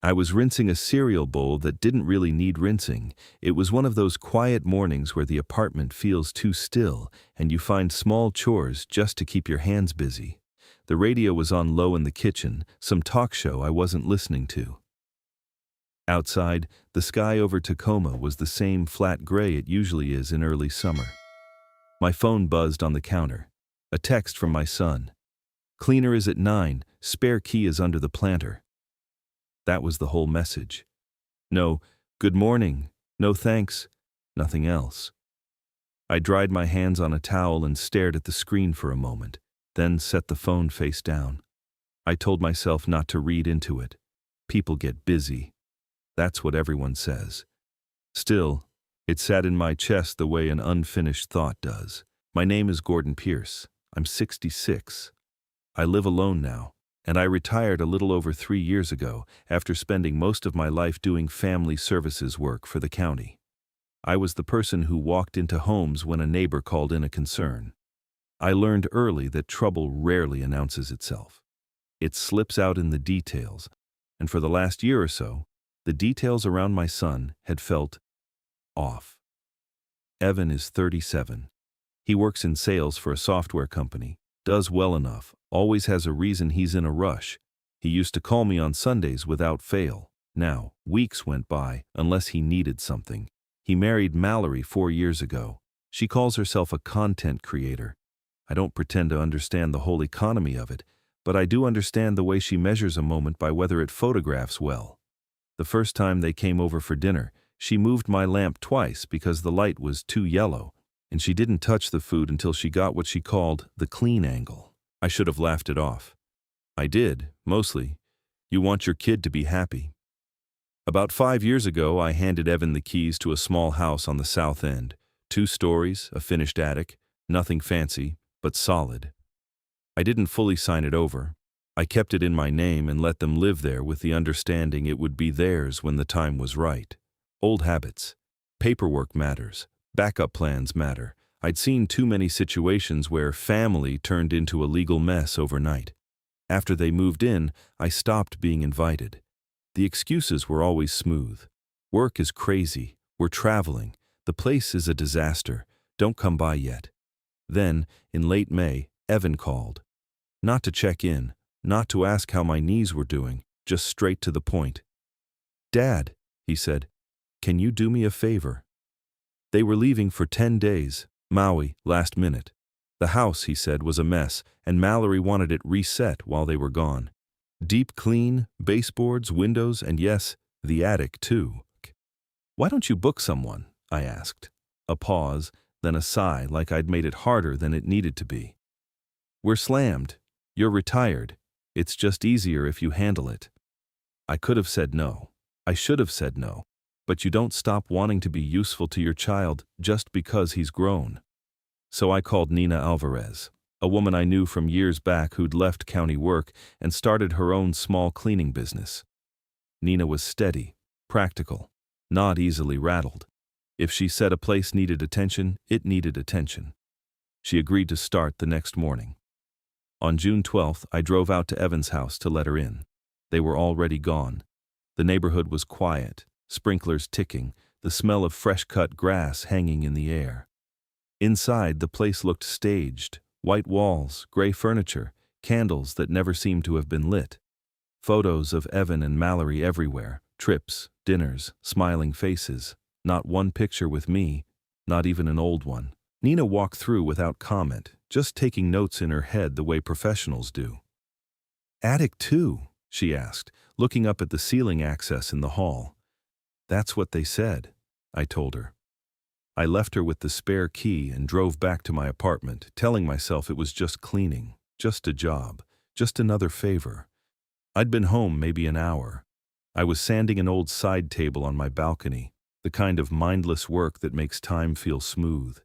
I was rinsing a cereal bowl that didn't really need rinsing. It was one of those quiet mornings where the apartment feels too still and you find small chores just to keep your hands busy. The radio was on low in the kitchen, some talk show I wasn't listening to. Outside, the sky over Tacoma was the same flat gray it usually is in early summer. My phone buzzed on the counter. A text from my son. "Cleaner is at 9, spare key is under the planter." That was the whole message. No, "good morning," no thanks, nothing else. I dried my hands on a towel and stared at the screen for a moment, then set the phone face down. I told myself not to read into it. People get busy. That's what everyone says. Still, it sat in my chest the way an unfinished thought does. My name is Gordon Pierce. I'm 66. I live alone now, and I retired a little over 3 years ago after spending most of my life doing family services work for the county. I was the person who walked into homes when a neighbor called in a concern. I learned early that trouble rarely announces itself. It slips out in the details, and for the last year or so, the details around my son had felt off. Evan is 37. He works in sales for a software company, does well enough, always has a reason he's in a rush. He used to call me on Sundays without fail. Now, weeks went by, unless he needed something. He married Mallory 4 years ago. She calls herself a content creator. I don't pretend to understand the whole economy of it, but I do understand the way she measures a moment by whether it photographs well. The first time they came over for dinner, she moved my lamp twice because the light was too yellow, and she didn't touch the food until she got what she called the clean angle. I should have laughed it off. I did, mostly. You want your kid to be happy. About 5 years ago, I handed Evan the keys to a small house on the south end. 2 stories, a finished attic, nothing fancy, but solid. I didn't fully sign it over. I kept it in my name and let them live there with the understanding it would be theirs when the time was right. Old habits. Paperwork matters. Backup plans matter. I'd seen too many situations where family turned into a legal mess overnight. After they moved in, I stopped being invited. The excuses were always smooth. Work is crazy. We're traveling. The place is a disaster. Don't come by yet. Then, in late May, Evan called. Not to check in, not to ask how my knees were doing, just straight to the point. "Dad," he said, "can you do me a favor?" They were leaving for 10 days, Maui, last minute. The house, he said, was a mess, and Mallory wanted it reset while they were gone. Deep clean, baseboards, windows, and yes, the attic too. "Why don't you book someone?" I asked. A pause, then a sigh like I'd made it harder than it needed to be. "We're slammed. You're retired. It's just easier if you handle it." I could have said no. I should have said no. But you don't stop wanting to be useful to your child just because he's grown. So I called Nina Alvarez, a woman I knew from years back who'd left county work and started her own small cleaning business. Nina was steady, practical, not easily rattled. If she said a place needed attention, it needed attention. She agreed to start the next morning. On June 12th, I drove out to Evan's house to let her in. They were already gone. The neighborhood was quiet, sprinklers ticking, the smell of fresh-cut grass hanging in the air. Inside, the place looked staged, white walls, gray furniture, candles that never seemed to have been lit. Photos of Evan and Mallory everywhere, trips, dinners, smiling faces. Not one picture with me, not even an old one. Nina walked through without comment, just taking notes in her head the way professionals do. "Attic too?" she asked, looking up at the ceiling access in the hall. "That's what they said," I told her. I left her with the spare key and drove back to my apartment, telling myself it was just cleaning, just a job, just another favor. I'd been home maybe an hour. I was sanding an old side table on my balcony, the kind of mindless work that makes time feel smooth.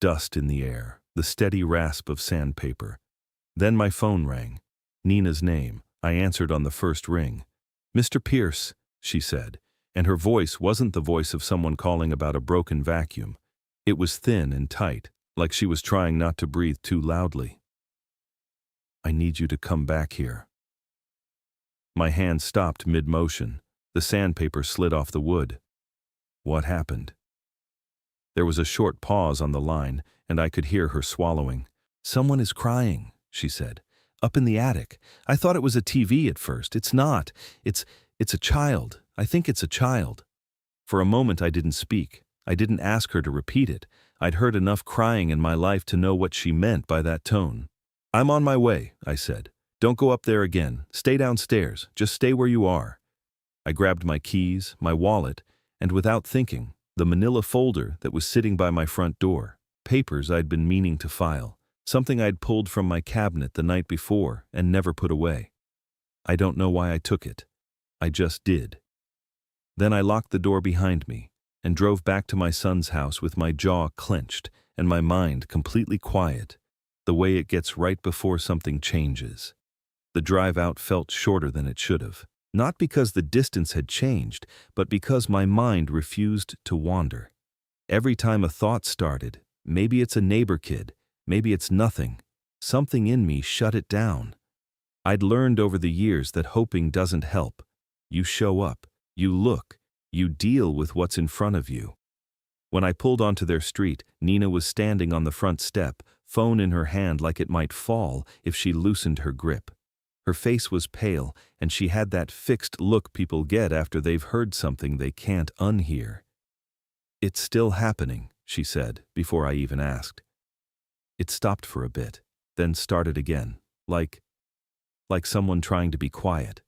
Dust in the air, the steady rasp of sandpaper. Then my phone rang. Nina's name. I answered on the first ring. "Mr. Pierce," she said, and her voice wasn't the voice of someone calling about a broken vacuum. It was thin and tight, like she was trying not to breathe too loudly. "I need you to come back here." My hand stopped mid-motion. The sandpaper slid off the wood. What happened? There was a short pause on the line, and I could hear her swallowing. "Someone is crying," she said. "Up in the attic. I thought it was a TV at first. It's not. It's a child. I think it's a child." For a moment I didn't speak. I didn't ask her to repeat it. I'd heard enough crying in my life to know what she meant by that tone. "I'm on my way," I said. "Don't go up there again. Stay downstairs. Just stay where you are." I grabbed my keys, my wallet, and without thinking, the manila folder that was sitting by my front door. Papers I'd been meaning to file. Something I'd pulled from my cabinet the night before and never put away. I don't know why I took it. I just did. Then I locked the door behind me and drove back to my son's house with my jaw clenched and my mind completely quiet, the way it gets right before something changes. The drive out felt shorter than it should have, not because the distance had changed, but because my mind refused to wander. Every time a thought started, maybe it's a neighbor kid, maybe it's nothing, something in me shut it down. I'd learned over the years that hoping doesn't help. You show up, you look, you deal with what's in front of you. When I pulled onto their street, Nina was standing on the front step, phone in her hand like it might fall if she loosened her grip. Her face was pale, and she had that fixed look people get after they've heard something they can't unhear. "It's still happening," she said, before I even asked. It stopped for a bit, then started again, like someone trying to be quiet.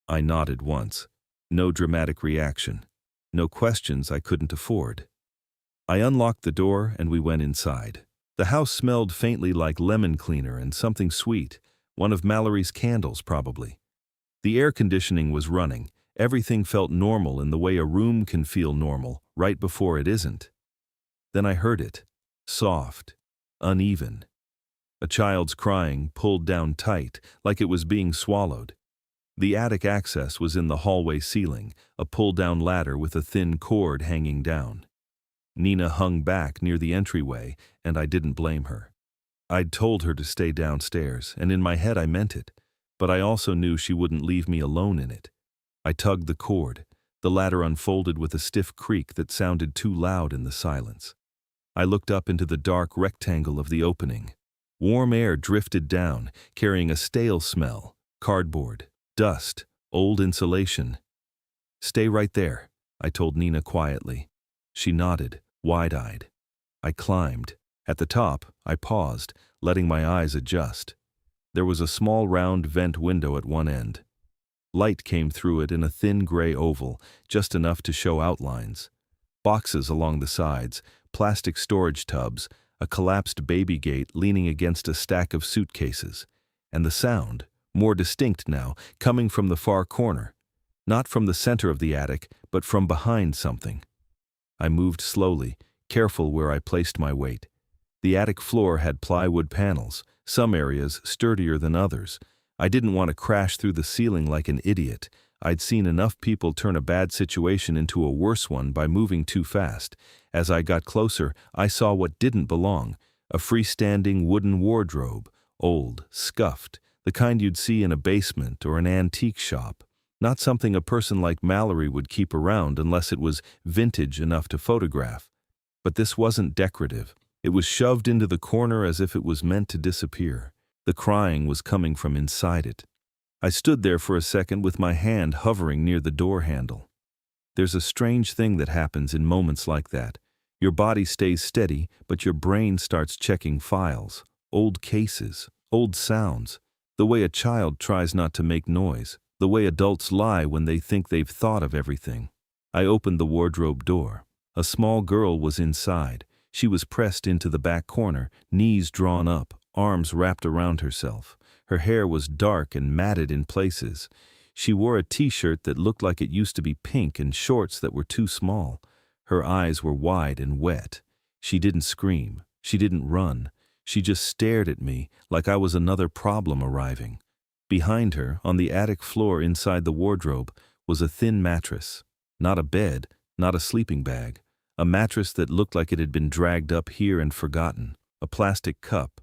I nodded once. No dramatic reaction. No questions I couldn't afford. I unlocked the door and we went inside. The house smelled faintly like lemon cleaner and something sweet, one of Mallory's candles probably. The air conditioning was running. Everything felt normal in the way a room can feel normal, right before it isn't. Then I heard it. Soft. Uneven. A child's crying, pulled down tight, like it was being swallowed. The attic access was in the hallway ceiling, a pull-down ladder with a thin cord hanging down. Nina hung back near the entryway, and I didn't blame her. I'd told her to stay downstairs, and in my head I meant it, but I also knew she wouldn't leave me alone in it. I tugged the cord. The ladder unfolded with a stiff creak that sounded too loud in the silence. I looked up into the dark rectangle of the opening. Warm air drifted down, carrying a stale smell, cardboard, dust, old insulation. "Stay right there," I told Nina quietly. She nodded, wide-eyed. I climbed. At the top, I paused, letting my eyes adjust. There was a small round vent window at one end. Light came through it in a thin gray oval, just enough to show outlines. Boxes along the sides, plastic storage tubs, a collapsed baby gate leaning against a stack of suitcases, and the sound, more distinct now, coming from the far corner. Not from the center of the attic, but from behind something. I moved slowly, careful where I placed my weight. The attic floor had plywood panels, some areas sturdier than others. I didn't want to crash through the ceiling like an idiot. I'd seen enough people turn a bad situation into a worse one by moving too fast. As I got closer, I saw what didn't belong, a freestanding wooden wardrobe, old, scuffed, the kind you'd see in a basement or an antique shop. Not something a person like Mallory would keep around unless it was vintage enough to photograph. But this wasn't decorative. It was shoved into the corner as if it was meant to disappear. The crying was coming from inside it. I stood there for a second with my hand hovering near the door handle. There's a strange thing that happens in moments like that. Your body stays steady, but your brain starts checking files, old cases, old sounds, the way a child tries not to make noise, the way adults lie when they think they've thought of everything. I opened the wardrobe door. A small girl was inside. She was pressed into the back corner, knees drawn up, arms wrapped around herself. Her hair was dark and matted in places. She wore a t-shirt that looked like it used to be pink and shorts that were too small. Her eyes were wide and wet. She didn't scream. She didn't run. She just stared at me like I was another problem arriving. Behind her, on the attic floor inside the wardrobe, was a thin mattress. Not a bed, not a sleeping bag. A mattress that looked like it had been dragged up here and forgotten. A plastic cup.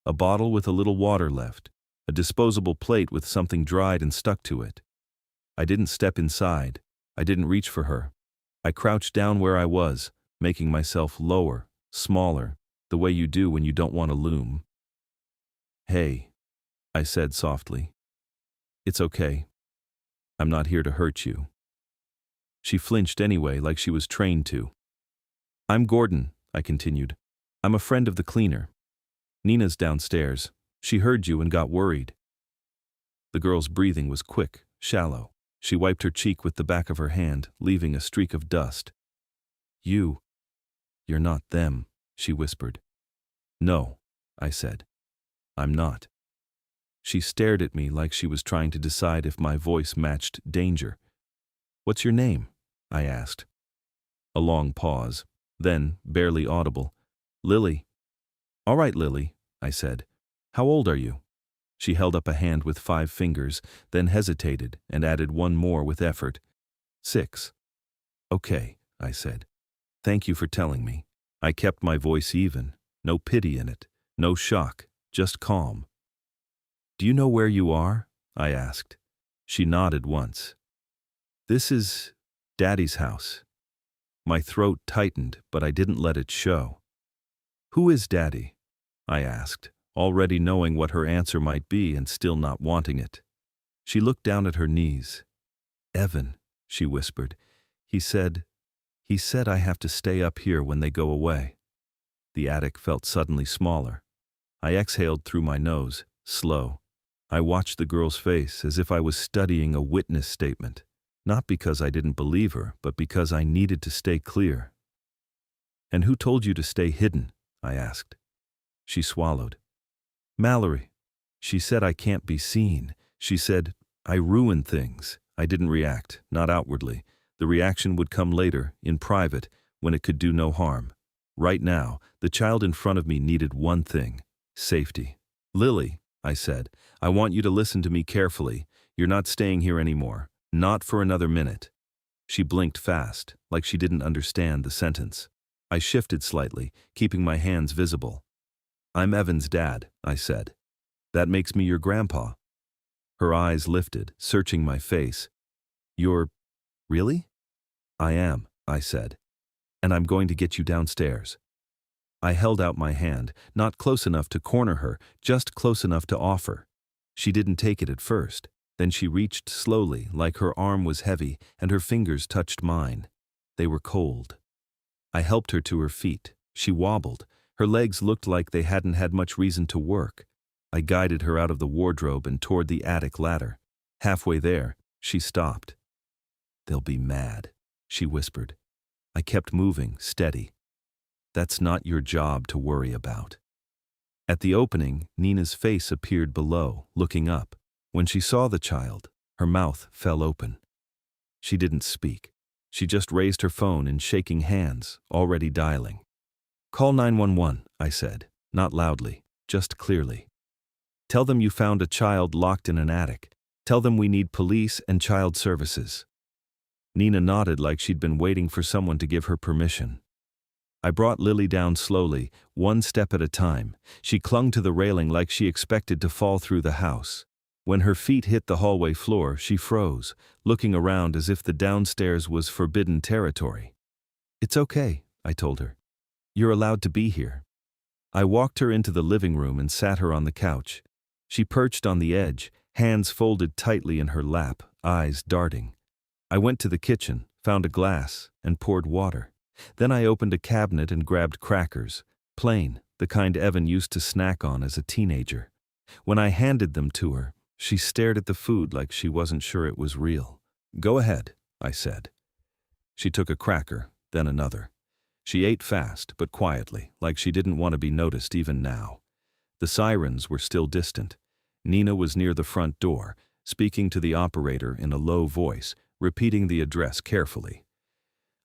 A bottle with a little water left. A disposable plate with something dried and stuck to it. I didn't step inside. I didn't reach for her. I crouched down where I was, making myself lower, smaller, the way you do when you don't want to loom. "Hey," I said softly. "It's okay. I'm not here to hurt you." She flinched anyway, like she was trained to. "I'm Gordon," I continued. "I'm a friend of the cleaner. Nina's downstairs. She heard you and got worried." The girl's breathing was quick, shallow. She wiped her cheek with the back of her hand, leaving a streak of dust. You're not them," she whispered. "No," I said. "I'm not." She stared at me like she was trying to decide if my voice matched danger. "What's your name?" I asked. A long pause, then, barely audible, "Lily." "All right, Lily," I said. "How old are you?" She held up a hand with 5 fingers, then hesitated and added one more with effort. 6. "Okay," I said. "Thank you for telling me." I kept my voice even, no pity in it, no shock, just calm. "Do you know where you are?" I asked. She nodded once. "This is Daddy's house." My throat tightened, but I didn't let it show. "Who is Daddy?" I asked, already knowing what her answer might be and still not wanting it. She looked down at her knees. "Evan," she whispered. He said I have to stay up here when they go away." The attic felt suddenly smaller. I exhaled through my nose, slow. I watched the girl's face as if I was studying a witness statement, not because I didn't believe her, but because I needed to stay clear. "And who told you to stay hidden?" I asked. She swallowed. "Mallory. She said I can't be seen. She said I ruin things." I didn't react, not outwardly. The reaction would come later, in private, when it could do no harm. Right now, the child in front of me needed one thing: safety. "Lily," I said, "I want you to listen to me carefully. You're not staying here anymore. Not for another minute." She blinked fast, like she didn't understand the sentence. I shifted slightly, keeping my hands visible. "I'm Evan's dad," I said. "That makes me your grandpa." Her eyes lifted, searching my face. "You're... really?" "I am," I said. "And I'm going to get you downstairs." I held out my hand, not close enough to corner her, just close enough to offer. She didn't take it at first. Then she reached slowly, like her arm was heavy, and her fingers touched mine. They were cold. I helped her to her feet. She wobbled. Her legs looked like they hadn't had much reason to work. I guided her out of the wardrobe and toward the attic ladder. Halfway there, she stopped. "They'll be mad," she whispered. I kept moving, steady. "That's not your job to worry about." At the opening, Nina's face appeared below, looking up. When she saw the child, her mouth fell open. She didn't speak. She just raised her phone in shaking hands, already dialing. "Call 911, I said, not loudly, just clearly. "Tell them you found a child locked in an attic. Tell them we need police and child services." Nina nodded like she'd been waiting for someone to give her permission. I brought Lily down slowly, one step at a time. She clung to the railing like she expected to fall through the house. When her feet hit the hallway floor, she froze, looking around as if the downstairs was forbidden territory. "It's okay," I told her. "You're allowed to be here." I walked her into the living room and sat her on the couch. She perched on the edge, hands folded tightly in her lap, eyes darting. I went to the kitchen, found a glass, and poured water. Then I opened a cabinet and grabbed crackers, plain, the kind Evan used to snack on as a teenager. When I handed them to her, she stared at the food like she wasn't sure it was real. "Go ahead," I said. She took a cracker, then another. She ate fast, but quietly, like she didn't want to be noticed even now. The sirens were still distant. Nina was near the front door, speaking to the operator in a low voice, repeating the address carefully.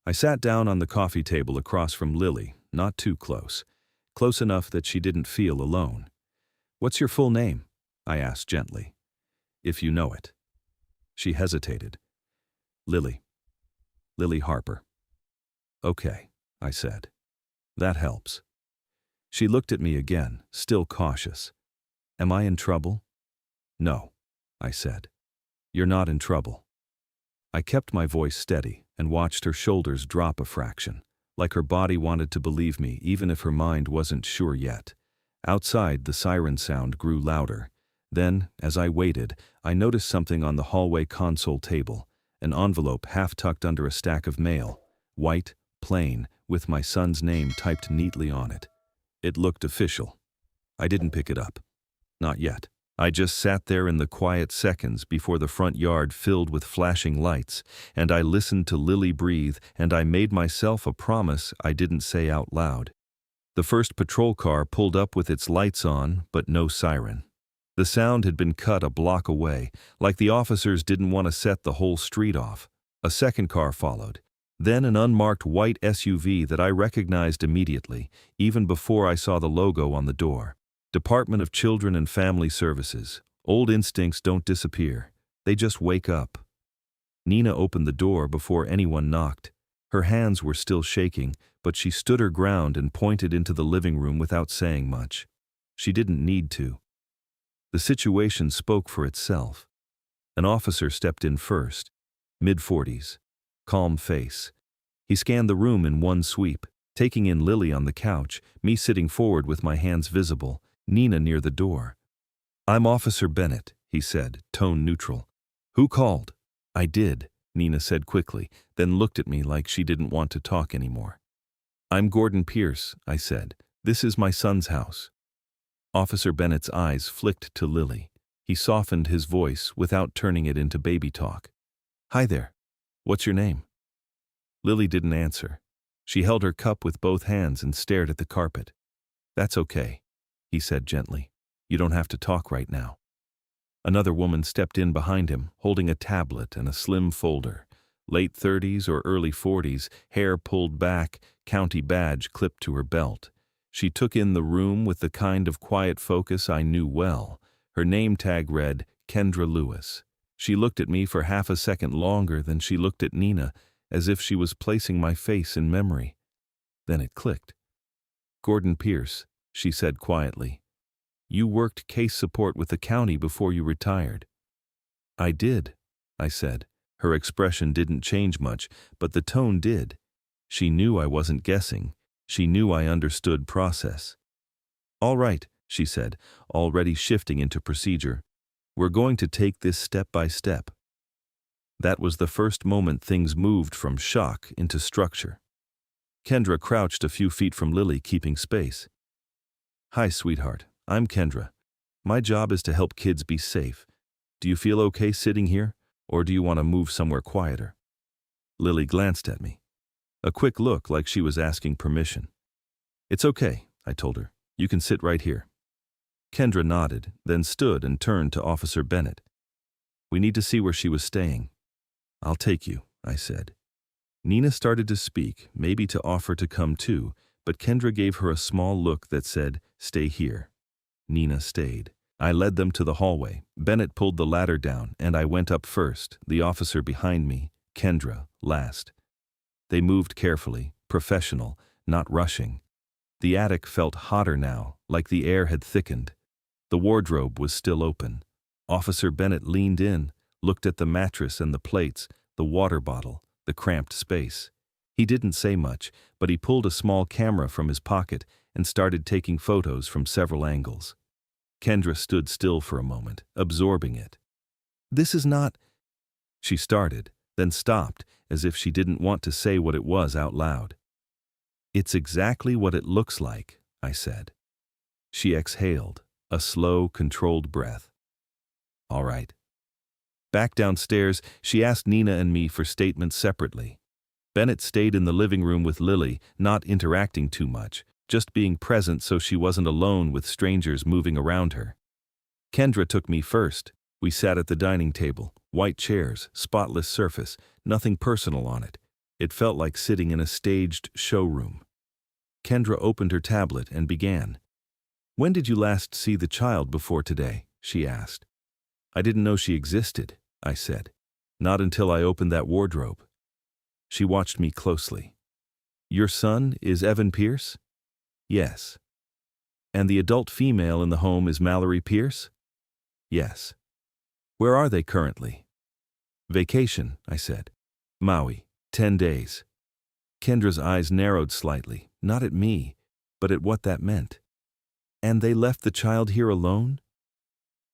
I sat down on the coffee table across from Lily, not too close. Close enough that she didn't feel alone. "What's your full name?" I asked gently. "If you know it." She hesitated. "Lily. Lily Harper." "Okay," I said. "That helps." She looked at me again, still cautious. "Am I in trouble?" "No," I said. "You're not in trouble." I kept my voice steady and watched her shoulders drop a fraction, like her body wanted to believe me even if her mind wasn't sure yet. Outside, the siren sound grew louder. Then, as I waited, I noticed something on the hallway console table, an envelope half tucked under a stack of mail, white, plain, with my son's name typed neatly on it. It looked official. I didn't pick it up. Not yet. I just sat there in the quiet seconds before the front yard filled with flashing lights, and I listened to Lily breathe, and I made myself a promise I didn't say out loud. The first patrol car pulled up with its lights on, but no siren. The sound had been cut a block away, like the officers didn't want to set the whole street off. A second car followed. Then an unmarked white SUV that I recognized immediately, even before I saw the logo on the door. Department of Children and Family Services. Old instincts don't disappear. They just wake up. Nina opened the door before anyone knocked. Her hands were still shaking, but she stood her ground and pointed into the living room without saying much. She didn't need to. The situation spoke for itself. An officer stepped in first, mid-40s, calm face. He scanned the room in one sweep, taking in Lily on the couch, me sitting forward with my hands visible, Nina near the door. "I'm Officer Bennett," he said, tone neutral. "Who called?" "I did," Nina said quickly, then looked at me like she didn't want to talk anymore. "I'm Gordon Pierce," I said. "This is my son's house." Officer Bennett's eyes flicked to Lily. He softened his voice without turning it into baby talk. "Hi there. What's your name?" Lily didn't answer. She held her cup with both hands and stared at the carpet. "That's okay," he said gently. "You don't have to talk right now." Another woman stepped in behind him, holding a tablet and a slim folder. Late 30s or early 40s, hair pulled back, county badge clipped to her belt. She took in the room with the kind of quiet focus I knew well. Her name tag read, Kendra Lewis. She looked at me for half a second longer than she looked at Nina, as if she was placing my face in memory. Then it clicked. "Gordon Pierce," she said quietly. "You worked case support with the county before you retired." "I did," I said. Her expression didn't change much, but the tone did. She knew I wasn't guessing. She knew I understood process. "All right," she said, already shifting into procedure. "We're going to take this step by step." That was the first moment things moved from shock into structure. Kendra crouched a few feet from Lily, keeping space. "Hi, sweetheart. I'm Kendra. My job is to help kids be safe. Do you feel okay sitting here, or do you want to move somewhere quieter?" Lily glanced at me. A quick look like she was asking permission. "It's okay," I told her. "You can sit right here." Kendra nodded, then stood and turned to Officer Bennett. "We need to see where she was staying." "I'll take you," I said. Nina started to speak, maybe to offer to come too, but Kendra gave her a small look that said, "Stay here." Nina stayed. I led them to the hallway. Bennett pulled the ladder down, and I went up first, the officer behind me, Kendra last. They moved carefully, professional, not rushing. The attic felt hotter now, like the air had thickened. The wardrobe was still open. Officer Bennett leaned in, looked at the mattress and the plates, the water bottle, the cramped space. He didn't say much, but he pulled a small camera from his pocket and started taking photos from several angles. Kendra stood still for a moment, absorbing it. "This is not—" she started, then stopped, as if she didn't want to say what it was out loud. "It's exactly what it looks like," I said. She exhaled, a slow, controlled breath. "All right." Back downstairs, she asked Nina and me for statements separately. Bennett stayed in the living room with Lily, not interacting too much, just being present so she wasn't alone with strangers moving around her. Kendra took me first. We sat at the dining table, white chairs, spotless surface, nothing personal on it. It felt like sitting in a staged showroom. Kendra opened her tablet and began. "When did you last see the child before today?" she asked. "I didn't know she existed," I said. "Not until I opened that wardrobe." She watched me closely. "Your son is Evan Pierce?" "Yes." "And the adult female in the home is Mallory Pierce?" "Yes." "Where are they currently?" "Vacation," I said. Maui, 10 days. Kendra's eyes narrowed slightly, not at me, but at what that meant. And they left the child here alone?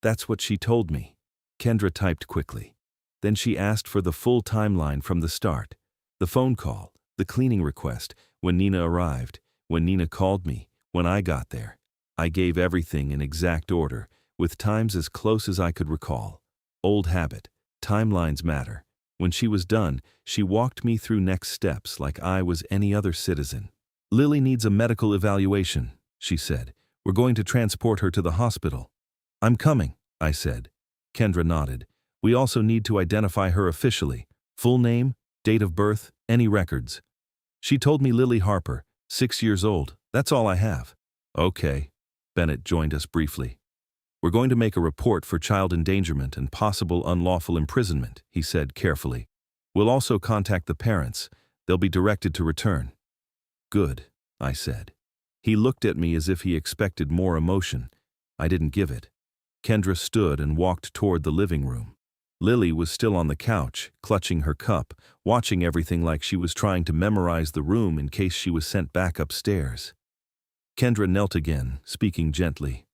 That's what she told me. Kendra typed quickly. Then she asked for the full timeline from the start. The phone call, the cleaning request, when Nina arrived, when Nina called me, when I got there. I gave everything in exact order, with times as close as I could recall. Old habit. Timelines matter. When she was done, she walked me through next steps like I was any other citizen. Lily needs a medical evaluation, she said. We're going to transport her to the hospital. I'm coming, I said. Kendra nodded. We also need to identify her officially. Full name, date of birth, any records. She told me Lily Harper, 6 years old. That's all I have. Okay. Bennett joined us briefly. We're going to make a report for child endangerment and possible unlawful imprisonment, he said carefully. We'll also contact the parents. They'll be directed to return. Good, I said. He looked at me as if he expected more emotion. I didn't give it. Kendra stood and walked toward the living room. Lily was still on the couch, clutching her cup, watching everything like she was trying to memorize the room in case she was sent back upstairs. Kendra knelt again, speaking gently.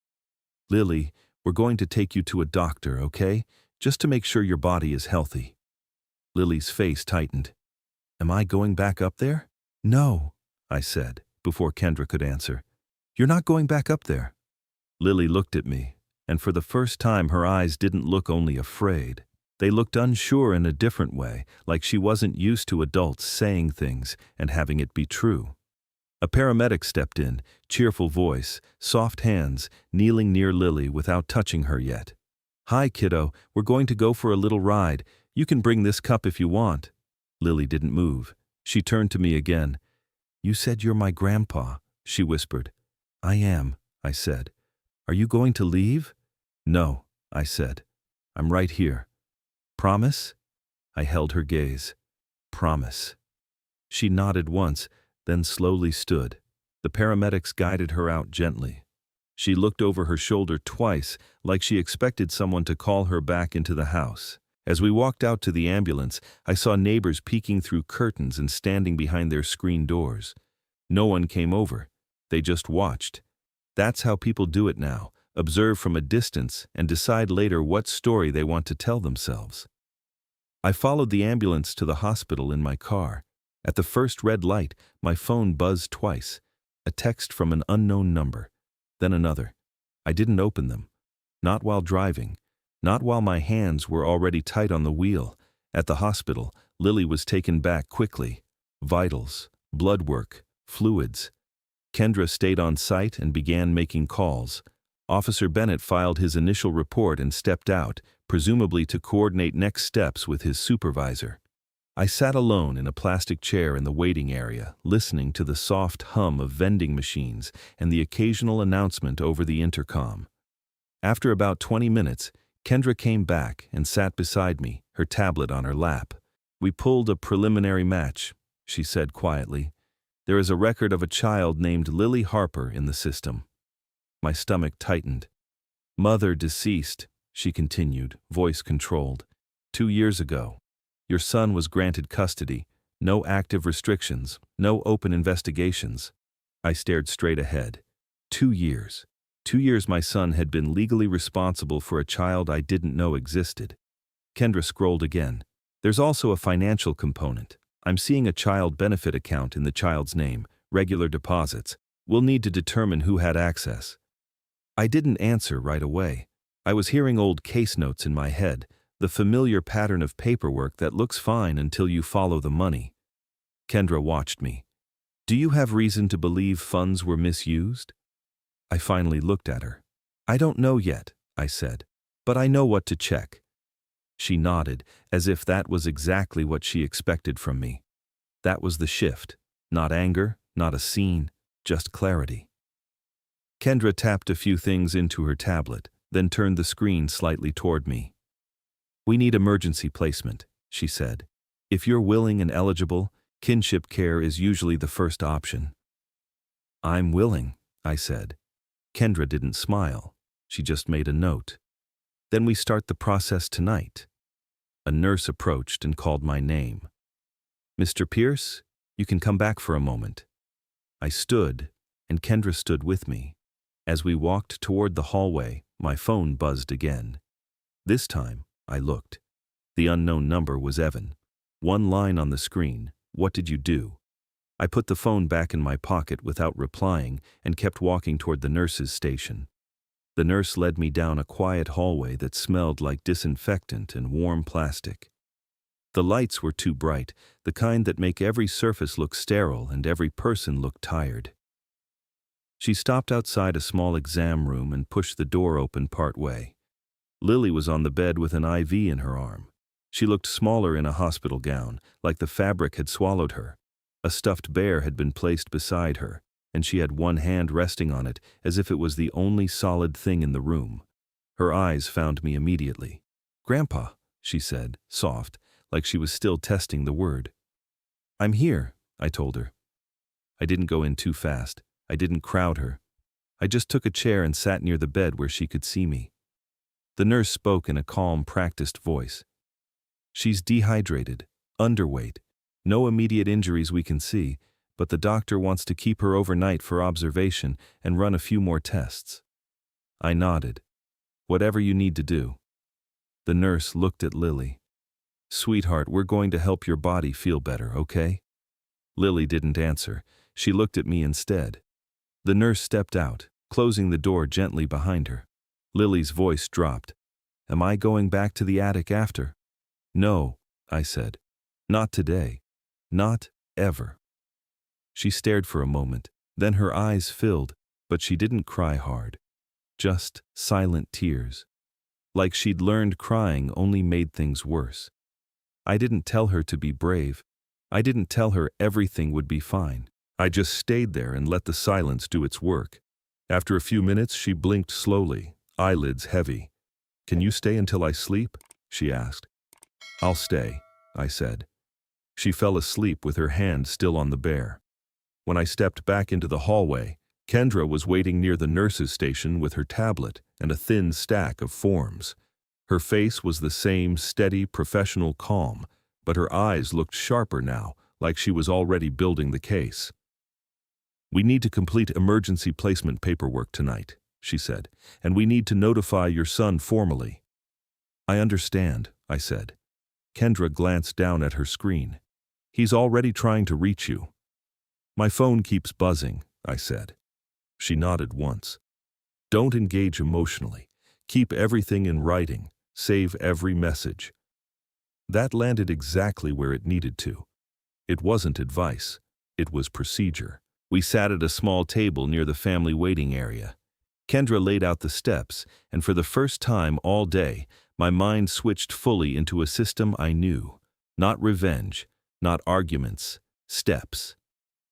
Lily, we're going to take you to a doctor, okay? Just to make sure your body is healthy. Lily's face tightened. Am I going back up there? No, I said, before Kendra could answer. You're not going back up there. Lily looked at me, and for the first time her eyes didn't look only afraid. They looked unsure in a different way, like she wasn't used to adults saying things and having it be true. A paramedic stepped in, cheerful voice, soft hands, kneeling near Lily without touching her yet. Hi, kiddo, we're going to go for a little ride. You can bring this cup if you want. Lily didn't move. She turned to me again. You said you're my grandpa, she whispered. I am, I said. Are you going to leave? No, I said. I'm right here. Promise? I held her gaze. Promise. She nodded once, then slowly stood. The paramedics guided her out gently. She looked over her shoulder twice, like she expected someone to call her back into the house. As we walked out to the ambulance, I saw neighbors peeking through curtains and standing behind their screen doors. No one came over. They just watched. That's how people do it now, observe from a distance and decide later what story they want to tell themselves. I followed the ambulance to the hospital in my car. At the first red light, my phone buzzed twice. A text from an unknown number, then another. I didn't open them. Not while driving. Not while my hands were already tight on the wheel. At the hospital, Lily was taken back quickly. Vitals, blood work, fluids. Kendra stayed on site and began making calls. Officer Bennett filed his initial report and stepped out, presumably to coordinate next steps with his supervisor. I sat alone in a plastic chair in the waiting area, listening to the soft hum of vending machines and the occasional announcement over the intercom. After about 20 minutes, Kendra came back and sat beside me, her tablet on her lap. We pulled a preliminary match, she said quietly. There is a record of a child named Lily Harper in the system. My stomach tightened. Mother deceased, she continued, voice controlled. 2 years ago. Your son was granted custody, no active restrictions, no open investigations. I stared straight ahead. 2 years. 2 years my son had been legally responsible for a child I didn't know existed. Kendra scrolled again. There's also a financial component. I'm seeing a child benefit account in the child's name, regular deposits. We'll need to determine who had access. I didn't answer right away. I was hearing old case notes in my head, the familiar pattern of paperwork that looks fine until you follow the money. Kendra watched me. Do you have reason to believe funds were misused? I finally looked at her. I don't know yet, I said, but I know what to check. She nodded, as if that was exactly what she expected from me. That was the shift. Not anger, not a scene, just clarity. Kendra tapped a few things into her tablet, then turned the screen slightly toward me. We need emergency placement, she said. If you're willing and eligible, kinship care is usually the first option. I'm willing, I said. Kendra didn't smile. She just made a note. Then we start the process tonight. A nurse approached and called my name. "Mr. Pierce, you can come back for a moment." I stood, and Kendra stood with me. As we walked toward the hallway, my phone buzzed again. This time, I looked. The unknown number was Evan. One line on the screen: "What did you do?" I put the phone back in my pocket without replying and kept walking toward the nurse's station. The nurse led me down a quiet hallway that smelled like disinfectant and warm plastic. The lights were too bright, the kind that make every surface look sterile and every person look tired. She stopped outside a small exam room and pushed the door open part way. Lily was on the bed with an IV in her arm. She looked smaller in a hospital gown, like the fabric had swallowed her. A stuffed bear had been placed beside her, and she had one hand resting on it as if it was the only solid thing in the room. Her eyes found me immediately. "Grandpa," she said, soft, like she was still testing the word. "I'm here," I told her. I didn't go in too fast. I didn't crowd her. I just took a chair and sat near the bed where she could see me. The nurse spoke in a calm, practiced voice. "She's dehydrated, underweight. No immediate injuries we can see, but the doctor wants to keep her overnight for observation and run a few more tests." I nodded. "Whatever you need to do." The nurse looked at Lily. "Sweetheart, we're going to help your body feel better, okay?" Lily didn't answer. She looked at me instead. The nurse stepped out, closing the door gently behind her. Lily's voice dropped. "Am I going back to the attic after?" "No," I said. "Not today. Not ever." She stared for a moment, then her eyes filled, but she didn't cry hard. Just silent tears. Like she'd learned crying only made things worse. I didn't tell her to be brave. I didn't tell her everything would be fine. I just stayed there and let the silence do its work. After a few minutes, she blinked slowly, eyelids heavy. "Can you stay until I sleep?" she asked. "I'll stay," I said. She fell asleep with her hand still on the bear. When I stepped back into the hallway, Kendra was waiting near the nurse's station with her tablet and a thin stack of forms. Her face was the same steady, professional calm, but her eyes looked sharper now, like she was already building the case. "We need to complete emergency placement paperwork tonight," she said, "and we need to notify your son formally." "I understand," I said. Kendra glanced down at her screen. "He's already trying to reach you." "My phone keeps buzzing," I said. She nodded once. "Don't engage emotionally. Keep everything in writing. Save every message." That landed exactly where it needed to. It wasn't advice. It was procedure. We sat at a small table near the family waiting area. Kendra laid out the steps, and for the first time all day, my mind switched fully into a system I knew. Not revenge, not arguments, steps.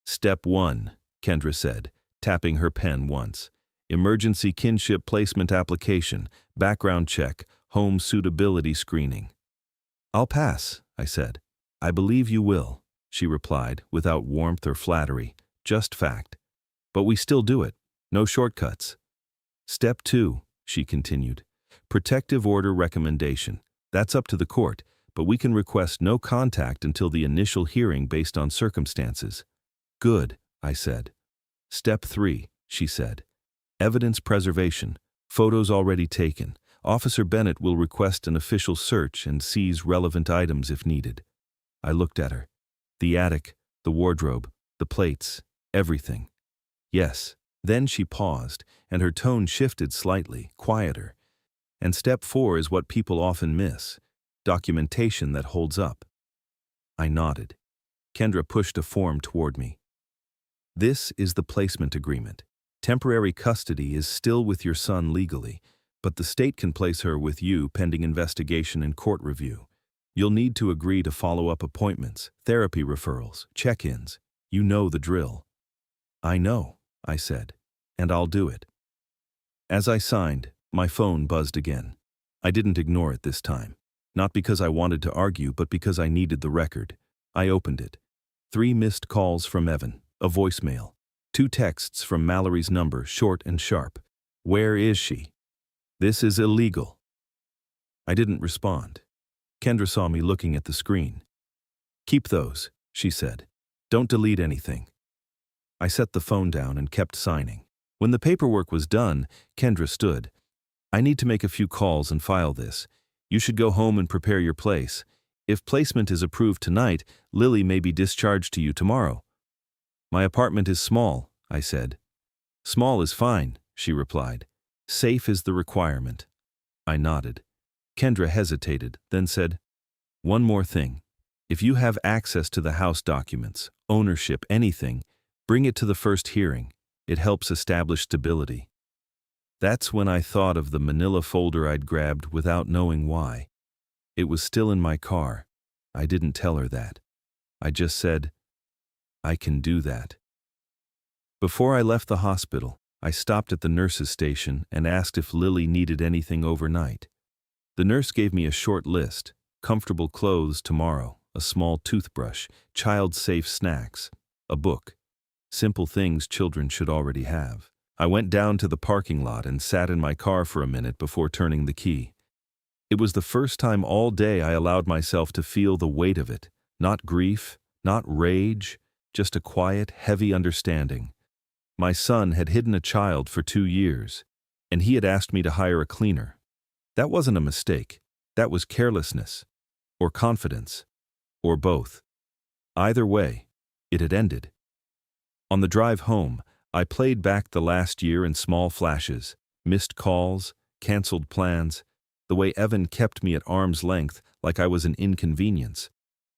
"Step 1, Kendra said, tapping her pen once. "Emergency kinship placement application, background check, home suitability screening." "I'll pass," I said. "I believe you will," she replied, without warmth or flattery, just fact. "But we still do it. No shortcuts." "Step 2, she continued. "Protective order recommendation. That's up to the court, but we can request no contact until the initial hearing based on circumstances." "Good," I said. "Step 3, she said. "Evidence preservation. Photos already taken. Officer Bennett will request an official search and seize relevant items if needed." I looked at her. The attic, the wardrobe, the plates, everything. "Yes." Then she paused, and her tone shifted slightly, quieter. "And step 4 is what people often miss. Documentation that holds up." I nodded. Kendra pushed a form toward me. "This is the placement agreement. Temporary custody is still with your son legally, but the state can place her with you pending investigation and court review. You'll need to agree to follow-up appointments, therapy referrals, check-ins. You know the drill." "I know," I said, "and I'll do it." As I signed, my phone buzzed again. I didn't ignore it this time. Not because I wanted to argue, but because I needed the record. I opened it. 3 missed calls from Evan, a voicemail. 2 texts from Mallory's number, short and sharp. "Where is she? This is illegal." I didn't respond. Kendra saw me looking at the screen. "Keep those," she said. Don't delete anything. I set the phone down and kept signing. When the paperwork was done, Kendra stood. I need to make a few calls and file this. You should go home and prepare your place. If placement is approved tonight, Lily may be discharged to you tomorrow. My apartment is small, I said. Small is fine, she replied. Safe is the requirement. I nodded. Kendra hesitated, then said, One more thing. If you have access to the house documents, ownership, anything, bring it to the first hearing. It helps establish stability. That's when I thought of the manila folder I'd grabbed without knowing why. It was still in my car. I didn't tell her that. I just said, I can do that. Before I left the hospital, I stopped at the nurse's station and asked if Lily needed anything overnight. The nurse gave me a short list: comfortable clothes tomorrow, a small toothbrush, child-safe snacks, a book. Simple things children should already have. I went down to the parking lot and sat in my car for a minute before turning the key. It was the first time all day I allowed myself to feel the weight of it. Not grief, not rage, just a quiet, heavy understanding. My son had hidden a child for 2 years, and he had asked me to hire a cleaner. That wasn't a mistake. That was carelessness, or confidence, or both. Either way, it had ended. On the drive home, I played back the last year in small flashes: missed calls, canceled plans, the way Evan kept me at arm's length like I was an inconvenience.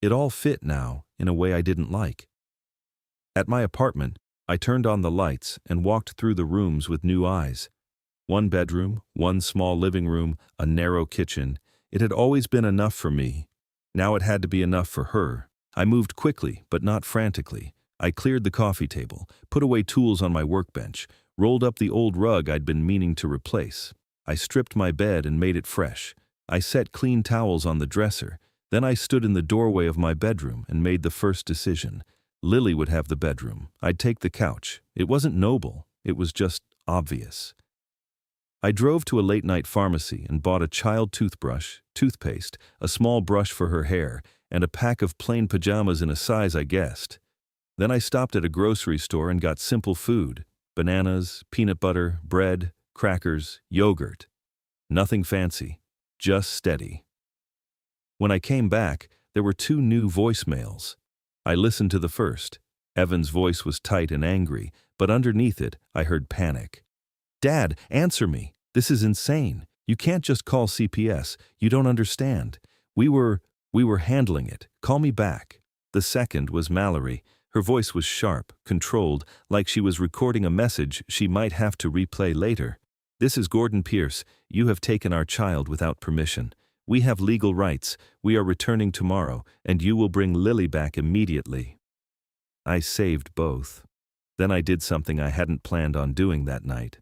It all fit now in a way I didn't like. At my apartment, I turned on the lights and walked through the rooms with new eyes. One bedroom, one small living room, a narrow kitchen. It had always been enough for me. Now it had to be enough for her. I moved quickly, but not frantically. I cleared the coffee table, put away tools on my workbench, rolled up the old rug I'd been meaning to replace. I stripped my bed and made it fresh. I set clean towels on the dresser. Then I stood in the doorway of my bedroom and made the first decision. Lily would have the bedroom. I'd take the couch. It wasn't noble. It was just obvious. I drove to a late-night pharmacy and bought a child toothbrush, toothpaste, a small brush for her hair, and a pack of plain pajamas in a size I guessed. Then I stopped at a grocery store and got simple food: bananas, peanut butter, bread, crackers, yogurt. Nothing fancy, just steady. When I came back, there were 2 new voicemails. I listened to the first. Evan's voice was tight and angry, but underneath it, I heard panic. Dad, answer me. This is insane. You can't just call CPS. You don't understand. We were handling it. Call me back. The second was Mallory. Her voice was sharp, controlled, like she was recording a message she might have to replay later. This is Gordon Pierce. You have taken our child without permission. We have legal rights. We are returning tomorrow, and you will bring Lily back immediately. I saved both. Then I did something I hadn't planned on doing that night.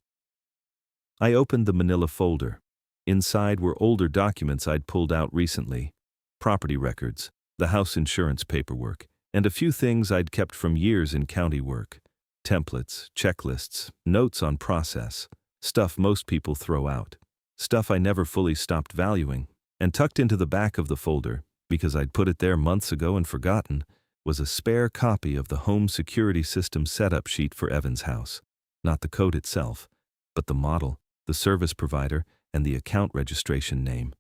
I opened the manila folder. Inside were older documents I'd pulled out recently: property records, the house insurance paperwork, and a few things I'd kept from years in county work: templates, checklists, notes on process, stuff most people throw out, stuff I never fully stopped valuing. And tucked into the back of the folder, because I'd put it there months ago and forgotten, was a spare copy of the home security system setup sheet for Evan's house. Not the code itself, but the model, the service provider, and the account registration name.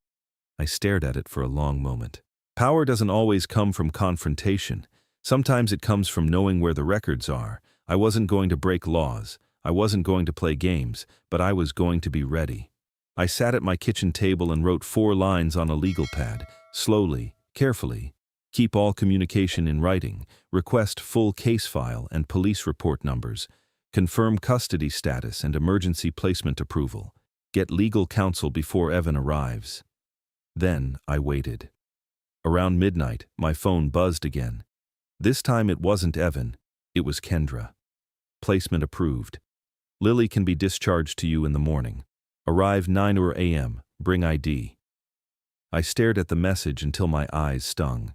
I stared at it for a long moment. Power doesn't always come from confrontation. Sometimes it comes from knowing where the records are. I wasn't going to break laws. I wasn't going to play games, but I was going to be ready. I sat at my kitchen table and wrote 4 lines on a legal pad, slowly, carefully. Keep all communication in writing. Request full case file and police report numbers. Confirm custody status and emergency placement approval. Get legal counsel before Evan arrives. Then I waited. Around midnight, my phone buzzed again. This time it wasn't Evan, it was Kendra. Placement approved. Lily can be discharged to you in the morning. Arrive 9 a.m. Bring ID. I stared at the message until my eyes stung.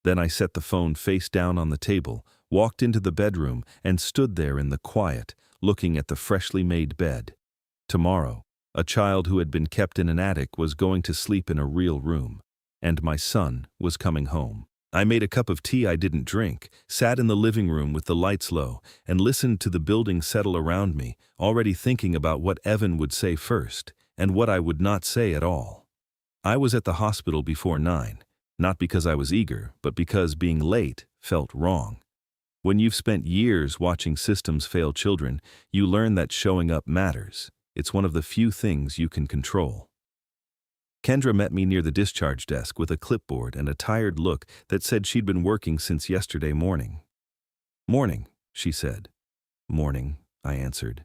Then I set the phone face down on the table, walked into the bedroom, and stood there in the quiet, looking at the freshly made bed. Tomorrow, a child who had been kept in an attic was going to sleep in a real room, and my son was coming home. I made a cup of tea I didn't drink, sat in the living room with the lights low, and listened to the building settle around me, already thinking about what Evan would say first, and what I would not say at all. I was at the hospital before 9, not because I was eager, but because being late felt wrong. When you've spent years watching systems fail children, you learn that showing up matters. It's one of the few things you can control. Kendra met me near the discharge desk with a clipboard and a tired look that said she'd been working since yesterday morning. "Morning," she said. "Morning," I answered.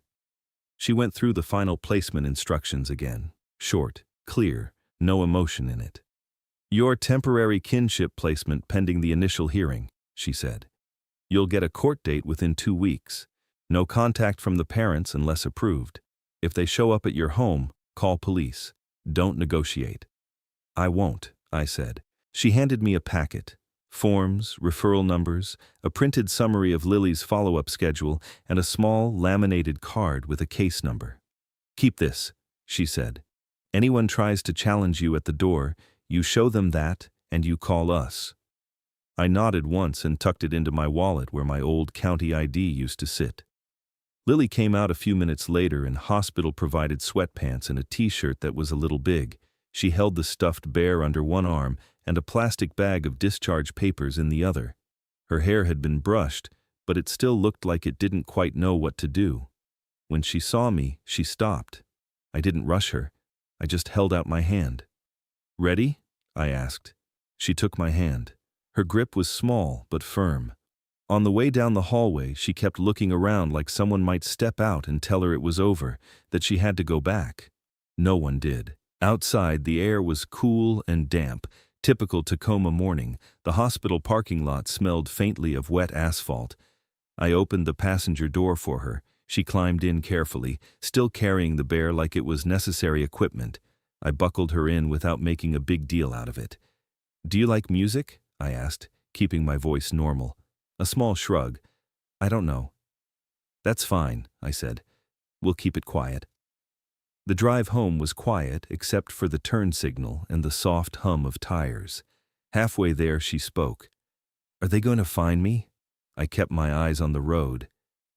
She went through the final placement instructions again. Short, clear, no emotion in it. "Your temporary kinship placement pending the initial hearing," she said. "You'll get a court date within 2 weeks. No contact from the parents unless approved. If they show up at your home, call police. Don't negotiate." "I won't," I said. She handed me a packet. Forms, referral numbers, a printed summary of Lily's follow-up schedule, and a small, laminated card with a case number. "Keep this," she said. "Anyone tries to challenge you at the door, you show them that, and you call us." I nodded once and tucked it into my wallet where my old county ID used to sit. Lily came out a few minutes later in hospital-provided sweatpants and a t-shirt that was a little big. She held the stuffed bear under one arm and a plastic bag of discharge papers in the other. Her hair had been brushed, but it still looked like it didn't quite know what to do. When she saw me, she stopped. I didn't rush her. I just held out my hand. "Ready?" I asked. She took my hand. Her grip was small but firm. On the way down the hallway, she kept looking around like someone might step out and tell her it was over, that she had to go back. No one did. Outside, the air was cool and damp, typical Tacoma morning. The hospital parking lot smelled faintly of wet asphalt. I opened the passenger door for her. She climbed in carefully, still carrying the bear like it was necessary equipment. I buckled her in without making a big deal out of it. "Do you like music?" I asked, keeping my voice normal. A small shrug. "I don't know." "That's fine," I said. "We'll keep it quiet." The drive home was quiet except for the turn signal and the soft hum of tires. Halfway there, she spoke. "Are they going to find me?" I kept my eyes on the road.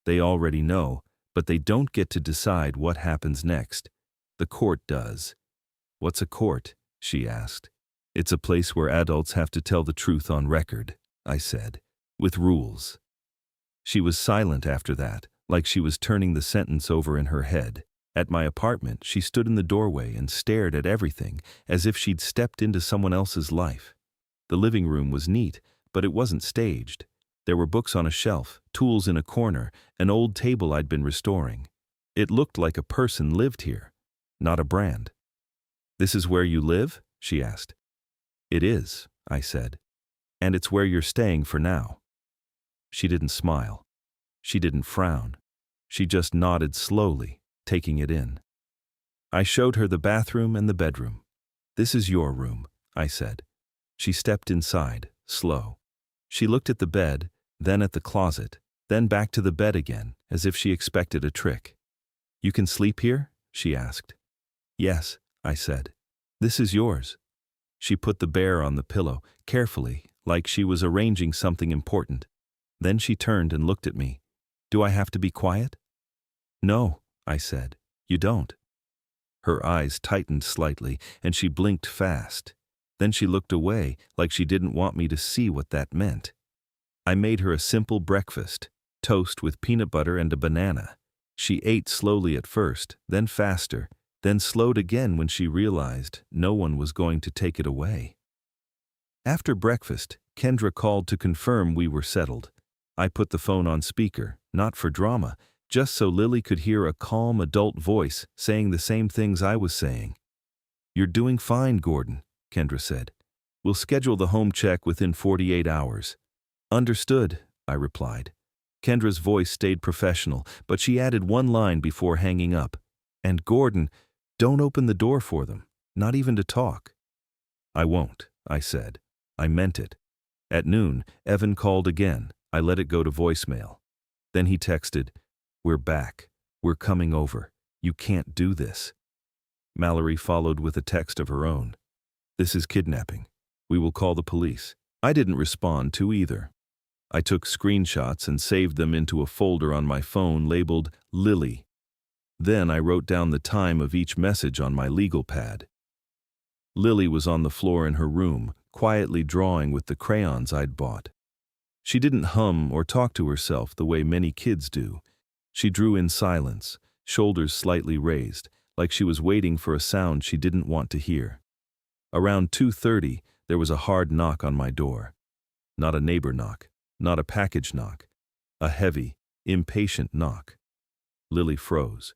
They already know, but they don't get to decide what happens next. The court does. "What's a court?" she asked. "It's a place where adults have to tell the truth on record," I said, "with rules." She was silent after that, like she was turning the sentence over in her head. At my apartment, she stood in the doorway and stared at everything, as if she'd stepped into someone else's life. The living room was neat, but it wasn't staged. There were books on a shelf, tools in a corner, an old table I'd been restoring. It looked like a person lived here, not a brand. "This is where you live?" she asked. "It is," I said. "And it's where you're staying for now." She didn't smile. She didn't frown. She just nodded slowly, taking it in. I showed her the bathroom and the bedroom. "This is your room," I said. She stepped inside, slow. She looked at the bed, then at the closet, then back to the bed again, as if she expected a trick. "You can sleep here?" she asked. "Yes," I said. "This is yours." She put the bear on the pillow, carefully, like she was arranging something important. Then she turned and looked at me. "Do I have to be quiet?" "No," I said. "You don't." Her eyes tightened slightly, and she blinked fast. Then she looked away, like she didn't want me to see what that meant. I made her a simple breakfast, toast with peanut butter and a banana. She ate slowly at first, then faster, then slowed again when she realized no one was going to take it away. After breakfast, Kendra called to confirm we were settled. I put the phone on speaker, not for drama, just so Lily could hear a calm adult voice saying the same things I was saying. "You're doing fine, Gordon," Kendra said. "We'll schedule the home check within 48 hours. "Understood," I replied. Kendra's voice stayed professional, but she added one line before hanging up. "And Gordon, don't open the door for them, not even to talk." "I won't," I said. I meant it. At noon, Evan called again. I let it go to voicemail. Then he texted, "We're back. We're coming over. You can't do this." Mallory followed with a text of her own. "This is kidnapping. We will call the police. I didn't respond to either. I took screenshots and saved them into a folder on my phone labeled Lily. Then I wrote down the time of each message on my legal pad. Lily was on the floor in her room, quietly drawing with the crayons I'd bought. She didn't hum or talk to herself the way many kids do. She drew in silence, shoulders slightly raised, like she was waiting for a sound she didn't want to hear. Around 2:30, there was a hard knock on my door. Not a neighbor knock, not a package knock. A heavy, impatient knock. Lily froze.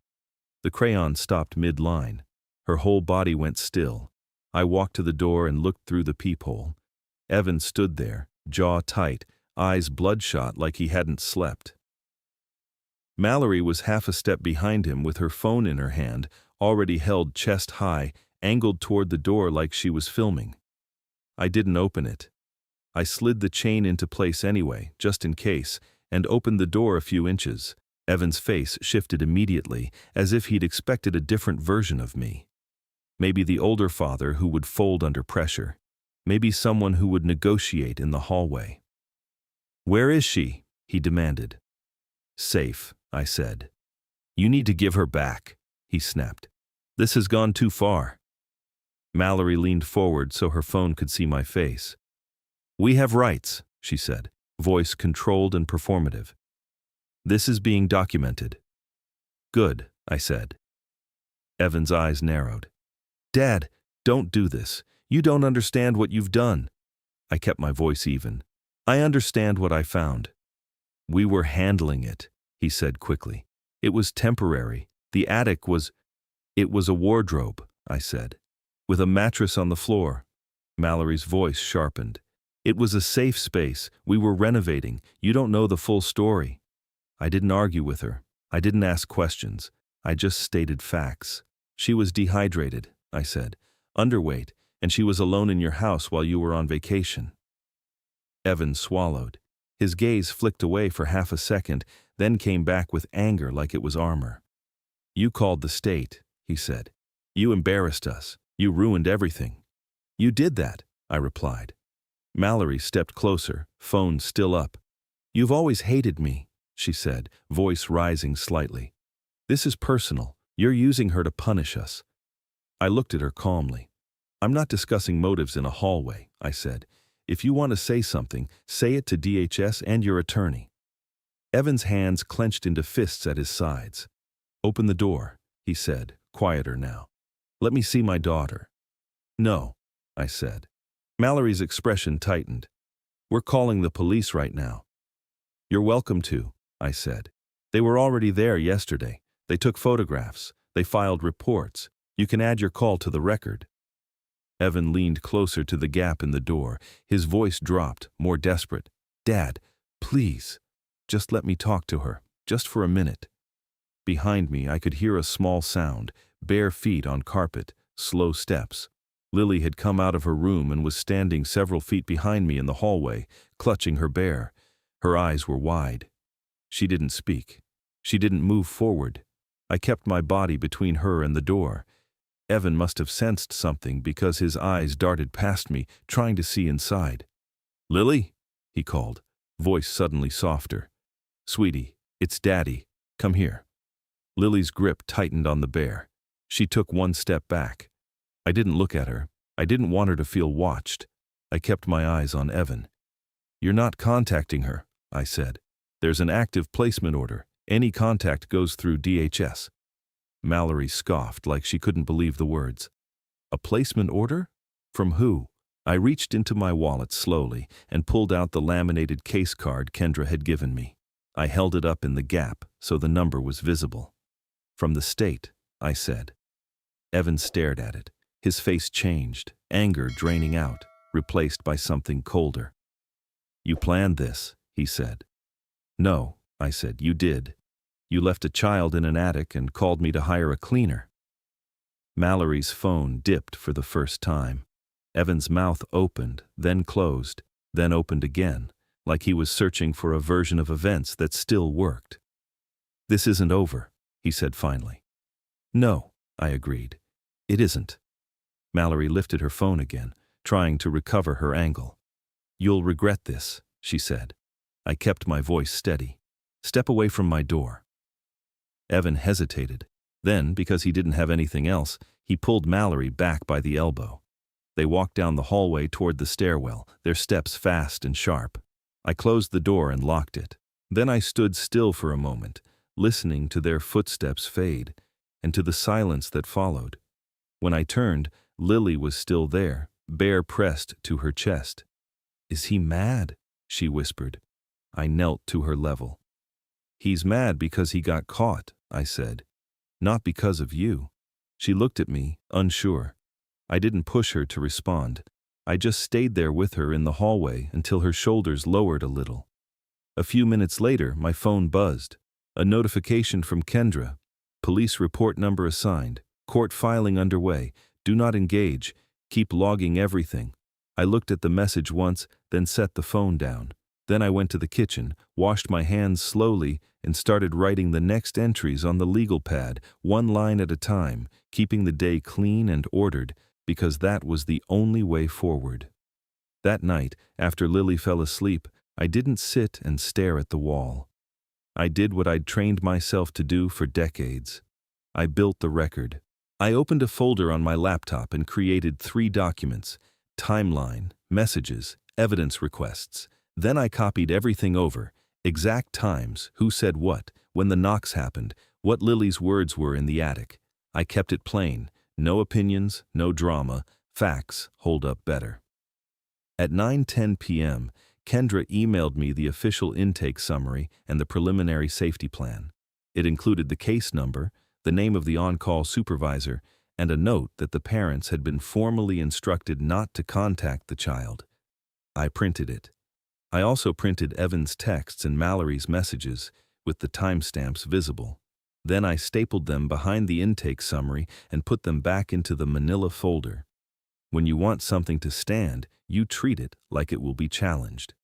The crayon stopped mid-line. Her whole body went still. I walked to the door and looked through the peephole. Evan stood there, jaw tight, eyes bloodshot like he hadn't slept. Mallory was half a step behind him with her phone in her hand, already held chest high, angled toward the door like she was filming. I didn't open it. I slid the chain into place anyway, just in case, and opened the door a few inches. Evan's face shifted immediately, as if he'd expected a different version of me. Maybe the older father who would fold under pressure. Maybe someone who would negotiate in the hallway. "Where is she?" he demanded. "Safe," I said. "You need to give her back," he snapped. "This has gone too far." Mallory leaned forward so her phone could see my face. "We have rights," she said, voice controlled and performative. "This is being documented." "Good," I said. Evan's eyes narrowed. "Dad, don't do this. You don't understand what you've done." I kept my voice even. "I understand what I found." "We were handling it," he said quickly. "It was temporary. The attic was—" "It was a wardrobe," I said. "With a mattress on the floor." Mallory's voice sharpened. "It was a safe space. We were renovating. You don't know the full story." I didn't argue with her. I didn't ask questions. I just stated facts. "She was dehydrated," I said, "underweight, and she was alone in your house while you were on vacation." Evan swallowed. His gaze flicked away for half a second, then came back with anger like it was armor. "You called the state," he said. "You embarrassed us. You ruined everything." "You did that," I replied. Mallory stepped closer, phone still up. "You've always hated me," she said, voice rising slightly. "This is personal. You're using her to punish us." I looked at her calmly. "I'm not discussing motives in a hallway," I said. "If you want to say something, say it to DHS and your attorney." Evan's hands clenched into fists at his sides. "Open the door," he said, quieter now. "Let me see my daughter." "No," I said. Mallory's expression tightened. "We're calling the police right now." "You're welcome to," I said. "They were already there yesterday. They took photographs. They filed reports. You can add your call to the record." Evan leaned closer to the gap in the door. His voice dropped, more desperate. "Dad, please, just let me talk to her, just for a minute." Behind me, I could hear a small sound, bare feet on carpet, slow steps. Lily had come out of her room and was standing several feet behind me in the hallway, clutching her bear. Her eyes were wide. She didn't speak. She didn't move forward. I kept my body between her and the door. Evan must have sensed something because his eyes darted past me, trying to see inside. "Lily?" he called, voice suddenly softer. "Sweetie, it's Daddy. Come here." Lily's grip tightened on the bear. She took one step back. I didn't look at her. I didn't want her to feel watched. I kept my eyes on Evan. "You're not contacting her," I said. "There's an active placement order. Any contact goes through DHS." Mallory scoffed like she couldn't believe the words. "A placement order? From who?" I reached into my wallet slowly and pulled out the laminated case card Kendra had given me. I held it up in the gap so the number was visible. "From the state," I said. Evan stared at it. His face changed, anger draining out, replaced by something colder. "You planned this," he said. "No," I said, "you did. You left a child in an attic and called me to hire a cleaner." Mallory's phone dipped for the first time. Evan's mouth opened, then closed, then opened again, like he was searching for a version of events that still worked. "This isn't over," he said finally. "No," I agreed. "It isn't." Mallory lifted her phone again, trying to recover her angle. "You'll regret this," she said. I kept my voice steady. "Step away from my door." Evan hesitated. Then, because he didn't have anything else, he pulled Mallory back by the elbow. They walked down the hallway toward the stairwell, their steps fast and sharp. I closed the door and locked it. Then I stood still for a moment, listening to their footsteps fade, and to the silence that followed. When I turned, Lily was still there, bare pressed to her chest. "Is he mad?" she whispered. I knelt to her level. "He's mad because he got caught," I said. "Not because of you." She looked at me, unsure. I didn't push her to respond. I just stayed there with her in the hallway until her shoulders lowered a little. A few minutes later, my phone buzzed. A notification from Kendra. "Police report number assigned. Court filing underway. Do not engage. Keep logging everything." I looked at the message once, then set the phone down. Then I went to the kitchen, washed my hands slowly, and started writing the next entries on the legal pad, one line at a time, keeping the day clean and ordered, because that was the only way forward. That night, after Lily fell asleep, I didn't sit and stare at the wall. I did what I'd trained myself to do for decades. I built the record. I opened a folder on my laptop and created 3 documents: timeline, messages, evidence requests. Then I copied everything over: exact times, who said what, when the knocks happened, what Lily's words were in the attic. I kept it plain: no opinions, no drama, facts hold up better. At 9:10 p.m., Kendra emailed me the official intake summary and the preliminary safety plan. It included the case number, the name of the on-call supervisor, and a note that the parents had been formally instructed not to contact the child. I printed it. I also printed Evan's texts and Mallory's messages, with the timestamps visible. Then I stapled them behind the intake summary and put them back into the manila folder. When you want something to stand, you treat it like it will be challenged.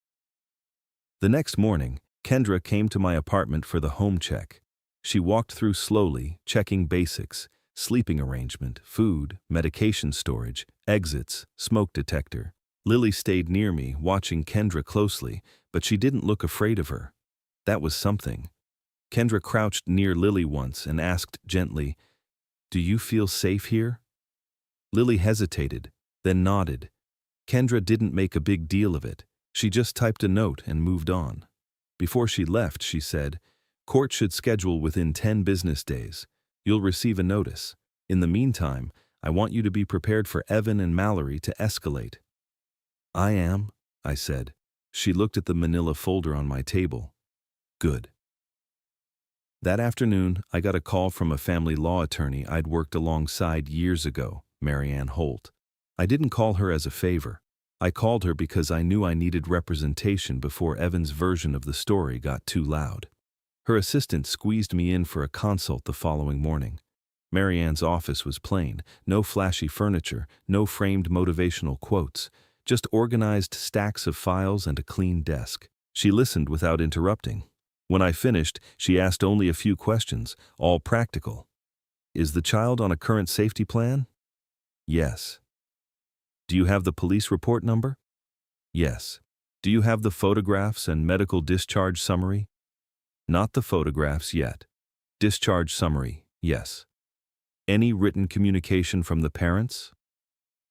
The next morning, Kendra came to my apartment for the home check. She walked through slowly, checking basics: sleeping arrangement, food, medication storage, exits, smoke detector. Lily stayed near me, watching Kendra closely, but she didn't look afraid of her. That was something. Kendra crouched near Lily once and asked gently, "Do you feel safe here?" Lily hesitated, then nodded. Kendra didn't make a big deal of it. She just typed a note and moved on. Before she left, she said, "Court should schedule within 10 business days. You'll receive a notice. In the meantime, I want you to be prepared for Evan and Mallory to escalate." "I am," I said. She looked at the manila folder on my table. "Good." That afternoon, I got a call from a family law attorney I'd worked alongside years ago, Marianne Holt. I didn't call her as a favor. I called her because I knew I needed representation before Evan's version of the story got too loud. Her assistant squeezed me in for a consult the following morning. Marianne's office was plain: no flashy furniture, no framed motivational quotes, just organized stacks of files and a clean desk. She listened without interrupting. When I finished, she asked only a few questions, all practical. "Is the child on a current safety plan?" "Yes." "Do you have the police report number?" "Yes." "Do you have the photographs and medical discharge summary?" "Not the photographs yet. Discharge summary, yes." "Any written communication from the parents?"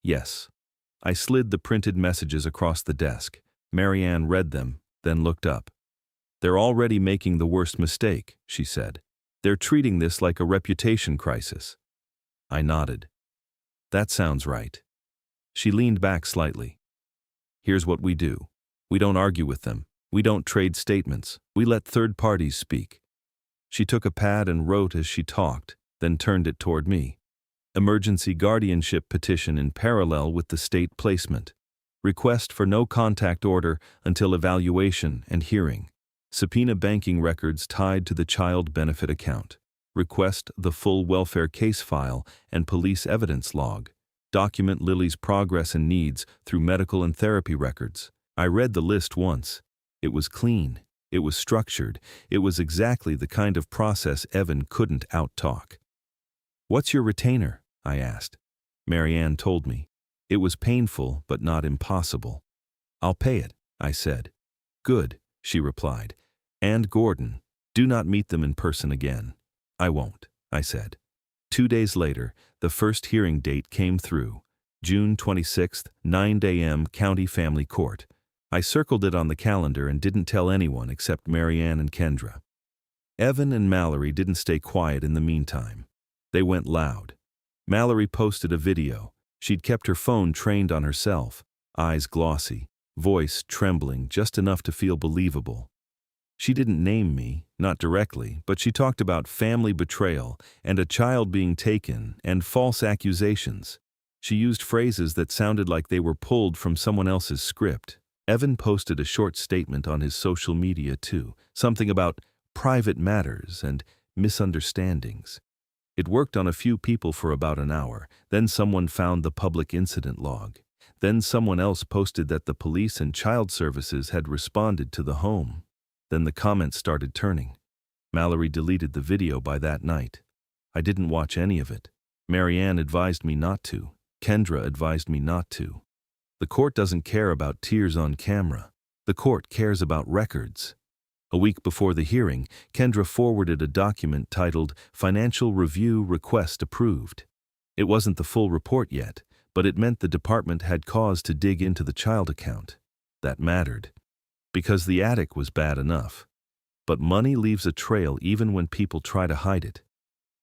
"Yes." I slid the printed messages across the desk. Marianne read them, then looked up. "They're already making the worst mistake," she said. "They're treating this like a reputation crisis." I nodded. "That sounds right." She leaned back slightly. "Here's what we do. We don't argue with them. We don't trade statements. We let third parties speak." She took a pad and wrote as she talked, then turned it toward me. "Emergency guardianship petition in parallel with the state placement. Request for no contact order until evaluation and hearing. Subpoena banking records tied to the child benefit account. Request the full welfare case file and police evidence log. Document Lily's progress and needs through medical and therapy records." I read the list once. It was clean. It was structured. It was exactly the kind of process Evan couldn't out-talk. "What's your retainer?" I asked. Marianne told me. It was painful, but not impossible. I'll pay it, I said. Good, she replied. And Gordon, do not meet them in person again. I won't, I said. 2 days later, the first hearing date came through. June 26th, 9 a.m., County Family Court. I circled it on the calendar and didn't tell anyone except Marianne and Kendra. Evan and Mallory didn't stay quiet in the meantime. They went loud. Mallory posted a video. She'd kept her phone trained on herself, eyes glossy, voice trembling just enough to feel believable. She didn't name me, not directly, but she talked about family betrayal and a child being taken and false accusations. She used phrases that sounded like they were pulled from someone else's script. Evan posted a short statement on his social media too, something about private matters and misunderstandings. It worked on a few people for about an hour. Then someone found the public incident log. Then someone else posted that the police and child services had responded to the home. Then the comments started turning. Mallory deleted the video by that night. I didn't watch any of it. Marianne advised me not to. Kendra advised me not to. The court doesn't care about tears on camera. The court cares about records. A week before the hearing, Kendra forwarded a document titled Financial Review Request Approved. It wasn't the full report yet, but it meant the department had cause to dig into the child account. That mattered, because the attic was bad enough. But money leaves a trail even when people try to hide it.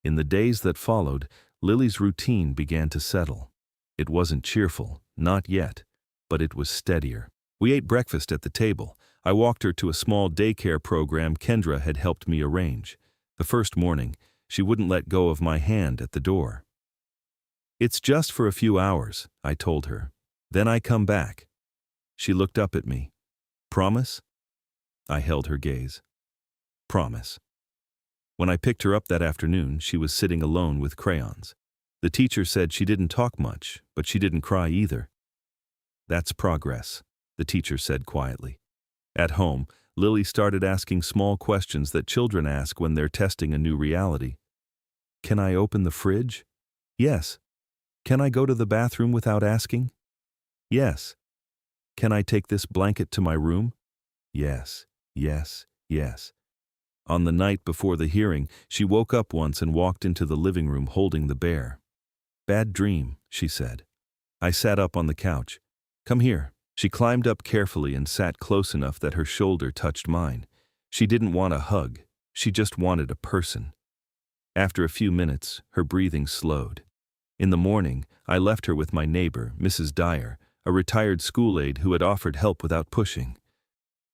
In the days that followed, Lily's routine began to settle. It wasn't cheerful, not yet, but it was steadier. We ate breakfast at the table. I walked her to a small daycare program Kendra had helped me arrange. The first morning, she wouldn't let go of my hand at the door. It's just for a few hours, I told her. Then I come back. She looked up at me. Promise? I held her gaze. Promise. When I picked her up that afternoon, she was sitting alone with crayons. The teacher said she didn't talk much, but she didn't cry either. That's progress, the teacher said quietly. At home, Lily started asking small questions that children ask when they're testing a new reality. Can I open the fridge? Yes. Can I go to the bathroom without asking? Yes. Can I take this blanket to my room? Yes, yes, yes. On the night before the hearing, she woke up once and walked into the living room holding the bear. Bad dream, she said. I sat up on the couch. Come here. She climbed up carefully and sat close enough that her shoulder touched mine. She didn't want a hug. She just wanted a person. After a few minutes, her breathing slowed. In the morning, I left her with my neighbor, Mrs. Dyer, a retired school aide who had offered help without pushing.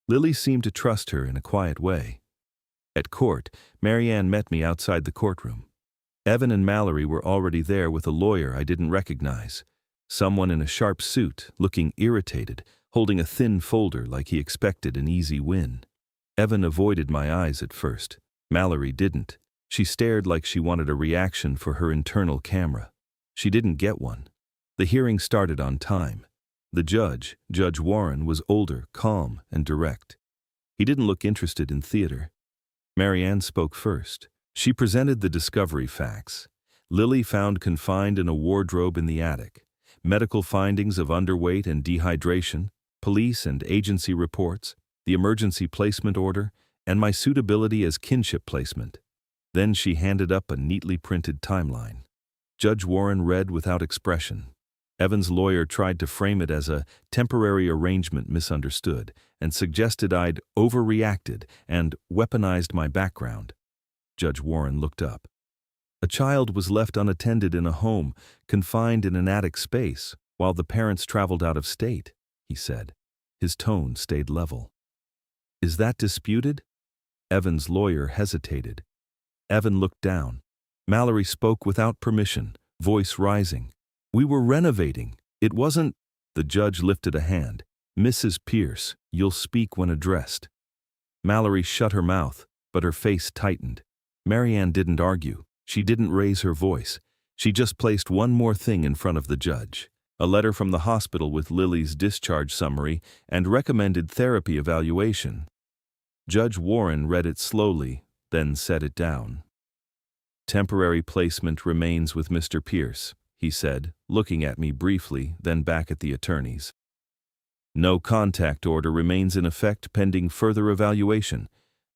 Lily seemed to trust her in a quiet way. At court, Marianne met me outside the courtroom. Evan and Mallory were already there with a lawyer I didn't recognize. Someone in a sharp suit, looking irritated, holding a thin folder like he expected an easy win. Evan avoided my eyes at first. Mallory didn't. She stared like she wanted a reaction for her internal camera. She didn't get one. The hearing started on time. The judge, Judge Warren, was older, calm, and direct. He didn't look interested in theater. Marianne spoke first. She presented the discovery facts. Lily found confined in a wardrobe in the attic. Medical findings of underweight and dehydration, police and agency reports, the emergency placement order, and my suitability as kinship placement. Then she handed up a neatly printed timeline. Judge Warren read without expression. Evan's lawyer tried to frame it as a temporary arrangement misunderstood and suggested I'd overreacted and weaponized my background. Judge Warren looked up. A child was left unattended in a home, confined in an attic space, while the parents traveled out of state, he said. His tone stayed level. Is that disputed? Evan's lawyer hesitated. Evan looked down. Mallory spoke without permission, voice rising. We were renovating. It wasn't. The judge lifted a hand. Mrs. Pierce, you'll speak when addressed. Mallory shut her mouth, but her face tightened. Marianne didn't argue. She didn't raise her voice. She just placed one more thing in front of the judge. A letter from the hospital with Lily's discharge summary and recommended therapy evaluation. Judge Warren read it slowly, then set it down. Temporary placement remains with Mr. Pierce, he said, looking at me briefly, then back at the attorneys. No contact order remains in effect pending further evaluation.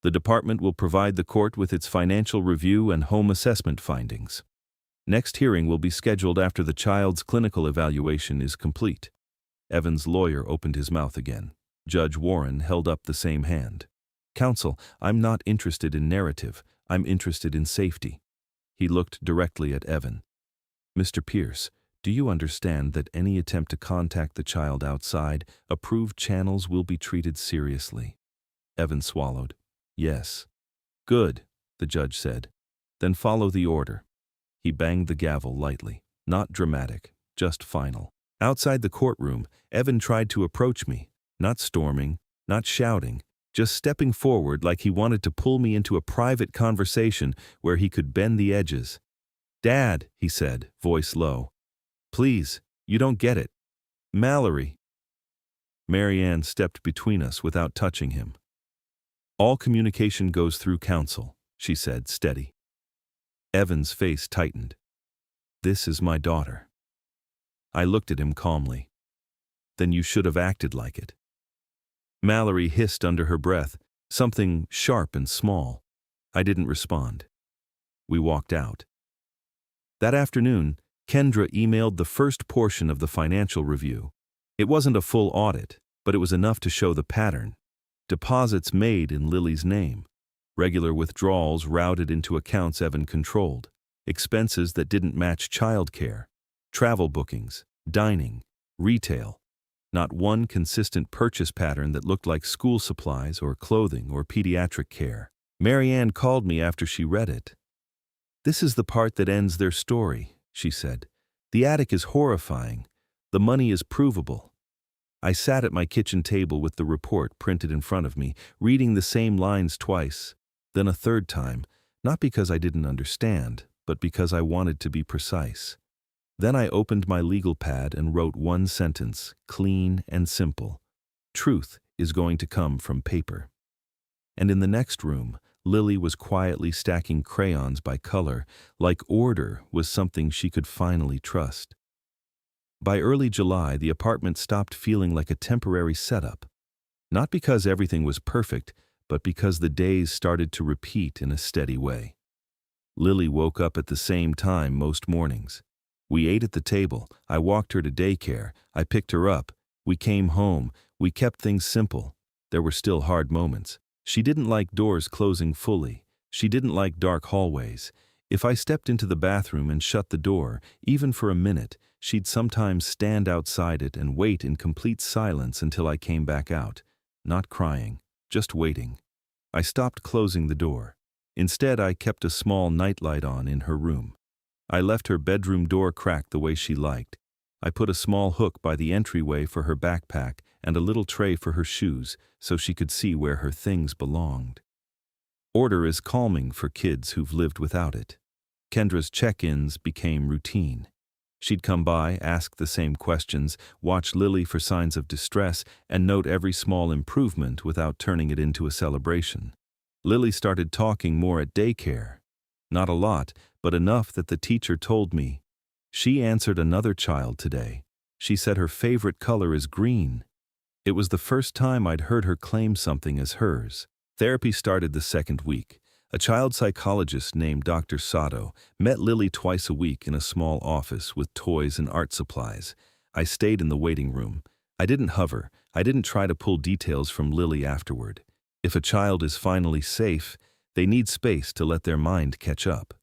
The department will provide the court with its financial review and home assessment findings. Next hearing will be scheduled after the child's clinical evaluation is complete. Evan's lawyer opened his mouth again. Judge Warren held up the same hand. Counsel, I'm not interested in narrative. I'm interested in safety. He looked directly at Evan. Mr. Pierce, do you understand that any attempt to contact the child outside approved channels will be treated seriously? Evan swallowed. Yes. Good, the judge said. Then follow the order. He banged the gavel lightly. Not dramatic, just final. Outside the courtroom, Evan tried to approach me, not storming, not shouting, just stepping forward like he wanted to pull me into a private conversation where he could bend the edges. Dad, he said, voice low. Please, you don't get it. Mallory. Marianne stepped between us without touching him. All communication goes through counsel, she said, steady. Evan's face tightened. This is my daughter. I looked at him calmly. Then you should have acted like it. Mallory hissed under her breath, something sharp and small. I didn't respond. We walked out. That afternoon, Kendra emailed the first portion of the financial review. It wasn't a full audit, but it was enough to show the pattern. Deposits made in Lily's name. Regular withdrawals routed into accounts Evan controlled. Expenses that didn't match childcare. Travel bookings, dining, retail. Not one consistent purchase pattern that looked like school supplies or clothing or pediatric care. Marianne called me after she read it. This is the part that ends their story, she said. The attic is horrifying. The money is provable. I sat at my kitchen table with the report printed in front of me, reading the same lines twice, then a third time, not because I didn't understand, but because I wanted to be precise. Then I opened my legal pad and wrote one sentence, clean and simple. Truth is going to come from paper. And in the next room, Lily was quietly stacking crayons by color, like order was something she could finally trust. By early July, the apartment stopped feeling like a temporary setup. Not because everything was perfect, but because the days started to repeat in a steady way. Lily woke up at the same time most mornings. We ate at the table, I walked her to daycare, I picked her up, we came home, we kept things simple. There were still hard moments. She didn't like doors closing fully. She didn't like dark hallways. If I stepped into the bathroom and shut the door, even for a minute, she'd sometimes stand outside it and wait in complete silence until I came back out. Not crying, just waiting. I stopped closing the door. Instead, I kept a small nightlight on in her room. I left her bedroom door cracked the way she liked. I put a small hook by the entryway for her backpack and a little tray for her shoes so she could see where her things belonged. Order is calming for kids who've lived without it. Kendra's check-ins became routine. She'd come by, ask the same questions, watch Lily for signs of distress, and note every small improvement without turning it into a celebration. Lily started talking more at daycare. Not a lot, but enough that the teacher told me. She answered another child today. She said her favorite color is green. It was the first time I'd heard her claim something as hers. Therapy started the second week. A child psychologist named Dr. Sato met Lily twice a week in a small office with toys and art supplies. I stayed in the waiting room. I didn't hover. I didn't try to pull details from Lily afterward. If a child is finally safe, they need space to let their mind catch up.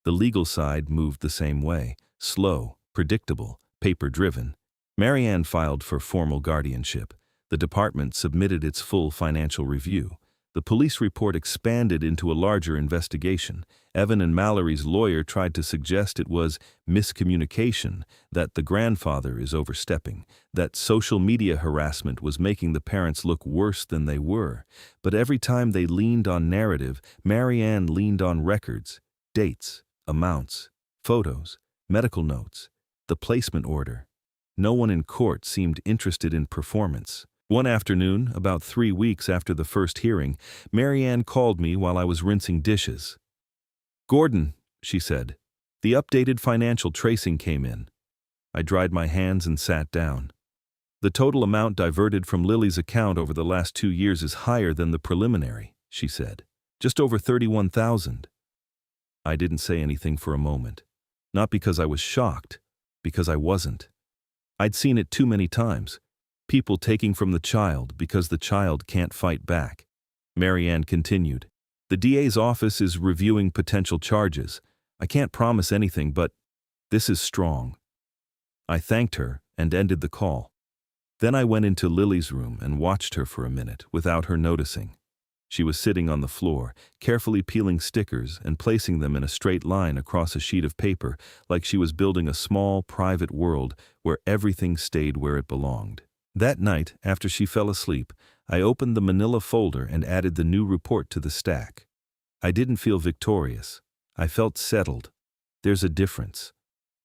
The legal side moved the same way, slow, predictable, paper-driven. Marianne filed for formal guardianship. The department submitted its full financial review. The police report expanded into a larger investigation. Evan and Mallory's lawyer tried to suggest it was miscommunication, that the grandfather is overstepping, that social media harassment was making the parents look worse than they were. But every time they leaned on narrative, Marianne leaned on records, dates, amounts, photos, medical notes, the placement order. No one in court seemed interested in performance. One afternoon, about 3 weeks after the first hearing, Marianne called me while I was rinsing dishes. "Gordon," she said, "the updated financial tracing came in." I dried my hands and sat down. The total amount diverted from Lily's account over the last 2 years is higher than the preliminary, she said. Just over 31,000. I didn't say anything for a moment. Not because I was shocked, because I wasn't. I'd seen it too many times. People taking from the child because the child can't fight back. Marianne continued. The DA's office is reviewing potential charges. I can't promise anything, but this is strong. I thanked her and ended the call. Then I went into Lily's room and watched her for a minute without her noticing. She was sitting on the floor, carefully peeling stickers and placing them in a straight line across a sheet of paper, like she was building a small, private world where everything stayed where it belonged. That night, after she fell asleep, I opened the manila folder and added the new report to the stack. I didn't feel victorious. I felt settled. There's a difference.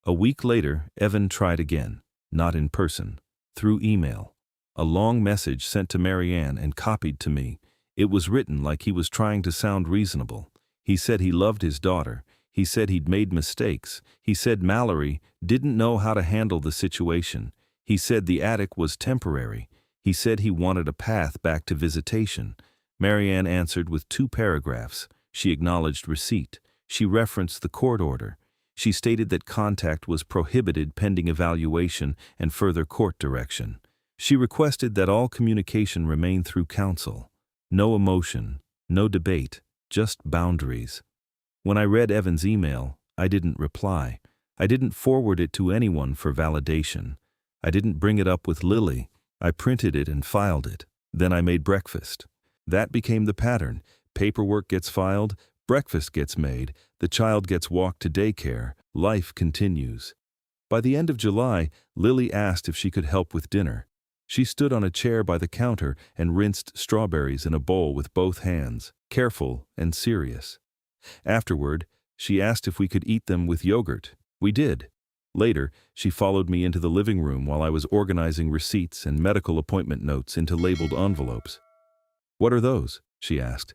A week later, Evan tried again, not in person, through email. A long message sent to Marianne and copied to me. It was written like he was trying to sound reasonable. He said he loved his daughter. He said he'd made mistakes. He said Mallory didn't know how to handle the situation. He said the attic was temporary. He said he wanted a path back to visitation. Marianne answered with 2 paragraphs. She acknowledged receipt. She referenced the court order. She stated that contact was prohibited pending evaluation and further court direction. She requested that all communication remain through counsel. No emotion, no debate, just boundaries. When I read Evan's email, I didn't reply. I didn't forward it to anyone for validation. I didn't bring it up with Lily. I printed it and filed it. Then I made breakfast. That became the pattern. Paperwork gets filed, breakfast gets made, the child gets walked to daycare, life continues. By the end of July, Lily asked if she could help with dinner. She stood on a chair by the counter and rinsed strawberries in a bowl with both hands, careful and serious. Afterward, she asked if we could eat them with yogurt. We did. Later, she followed me into the living room while I was organizing receipts and medical appointment notes into labeled envelopes. "What are those?" she asked.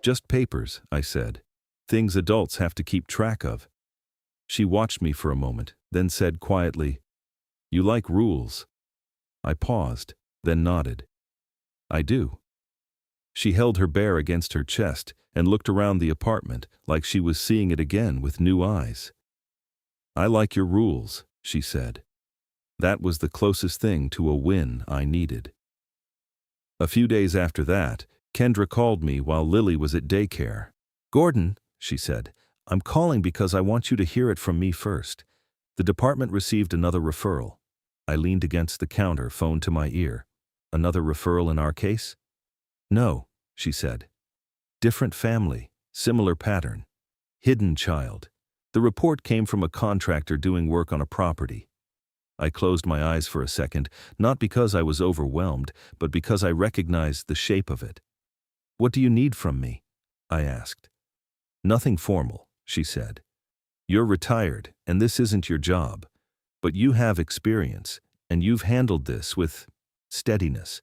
"Just papers," I said. "Things adults have to keep track of." She watched me for a moment, then said quietly, "You like rules." I paused, then nodded. "I do." She held her bear against her chest and looked around the apartment like she was seeing it again with new eyes. "I like your rules," she said. That was the closest thing to a win I needed. A few days after that, Kendra called me while Lily was at daycare. "Gordon," she said, "I'm calling because I want you to hear it from me first. The department received another referral." I leaned against the counter, phone to my ear. "Another referral in our case?" "No," she said. "Different family, similar pattern. Hidden child. The report came from a contractor doing work on a property." I closed my eyes for a second, not because I was overwhelmed, but because I recognized the shape of it. "What do you need from me?" I asked. "Nothing formal," she said. "You're retired, and this isn't your job. But you have experience, and you've handled this with steadiness.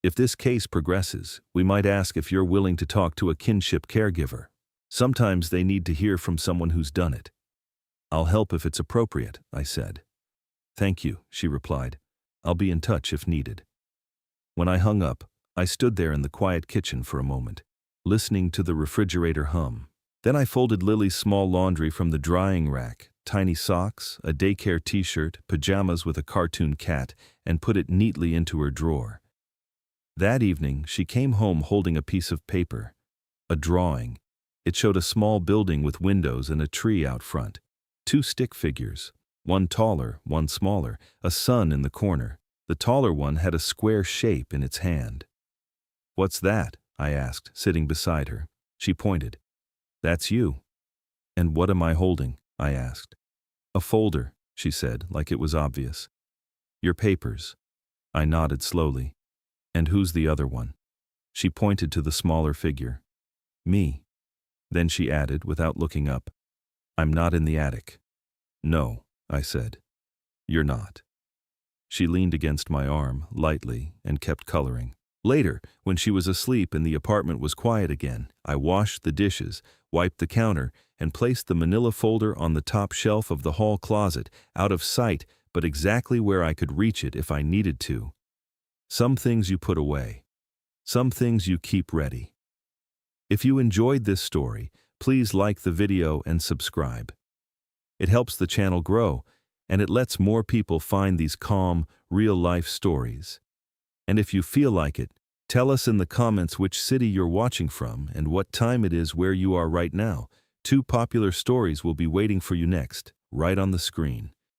If this case progresses, we might ask if you're willing to talk to a kinship caregiver. Sometimes they need to hear from someone who's done it." "I'll help if it's appropriate," I said. "Thank you," she replied. "I'll be in touch if needed." When I hung up, I stood there in the quiet kitchen for a moment, listening to the refrigerator hum. Then I folded Lily's small laundry from the drying rack, tiny socks, a daycare t-shirt, pajamas with a cartoon cat, and put it neatly into her drawer. That evening, she came home holding a piece of paper, a drawing. It showed a small building with windows and a tree out front. 2 stick figures, one taller, one smaller, a sun in the corner. The taller one had a square shape in its hand. "What's that?" I asked, sitting beside her. She pointed. "That's you." "And what am I holding?" I asked. "A folder," she said, like it was obvious. "Your papers." I nodded slowly. "And who's the other one?" She pointed to the smaller figure. "Me." Then she added, without looking up, "I'm not in the attic." "No," I said. "You're not." She leaned against my arm, lightly, and kept coloring. Later, when she was asleep and the apartment was quiet again, I washed the dishes, wiped the counter, and placed the manila folder on the top shelf of the hall closet, out of sight but exactly where I could reach it if I needed to. Some things you put away. Some things you keep ready. If you enjoyed this story, please like the video and subscribe. It helps the channel grow, and it lets more people find these calm, real-life stories. And if you feel like it, tell us in the comments which city you're watching from and what time it is where you are right now. 2 popular stories will be waiting for you next, right on the screen.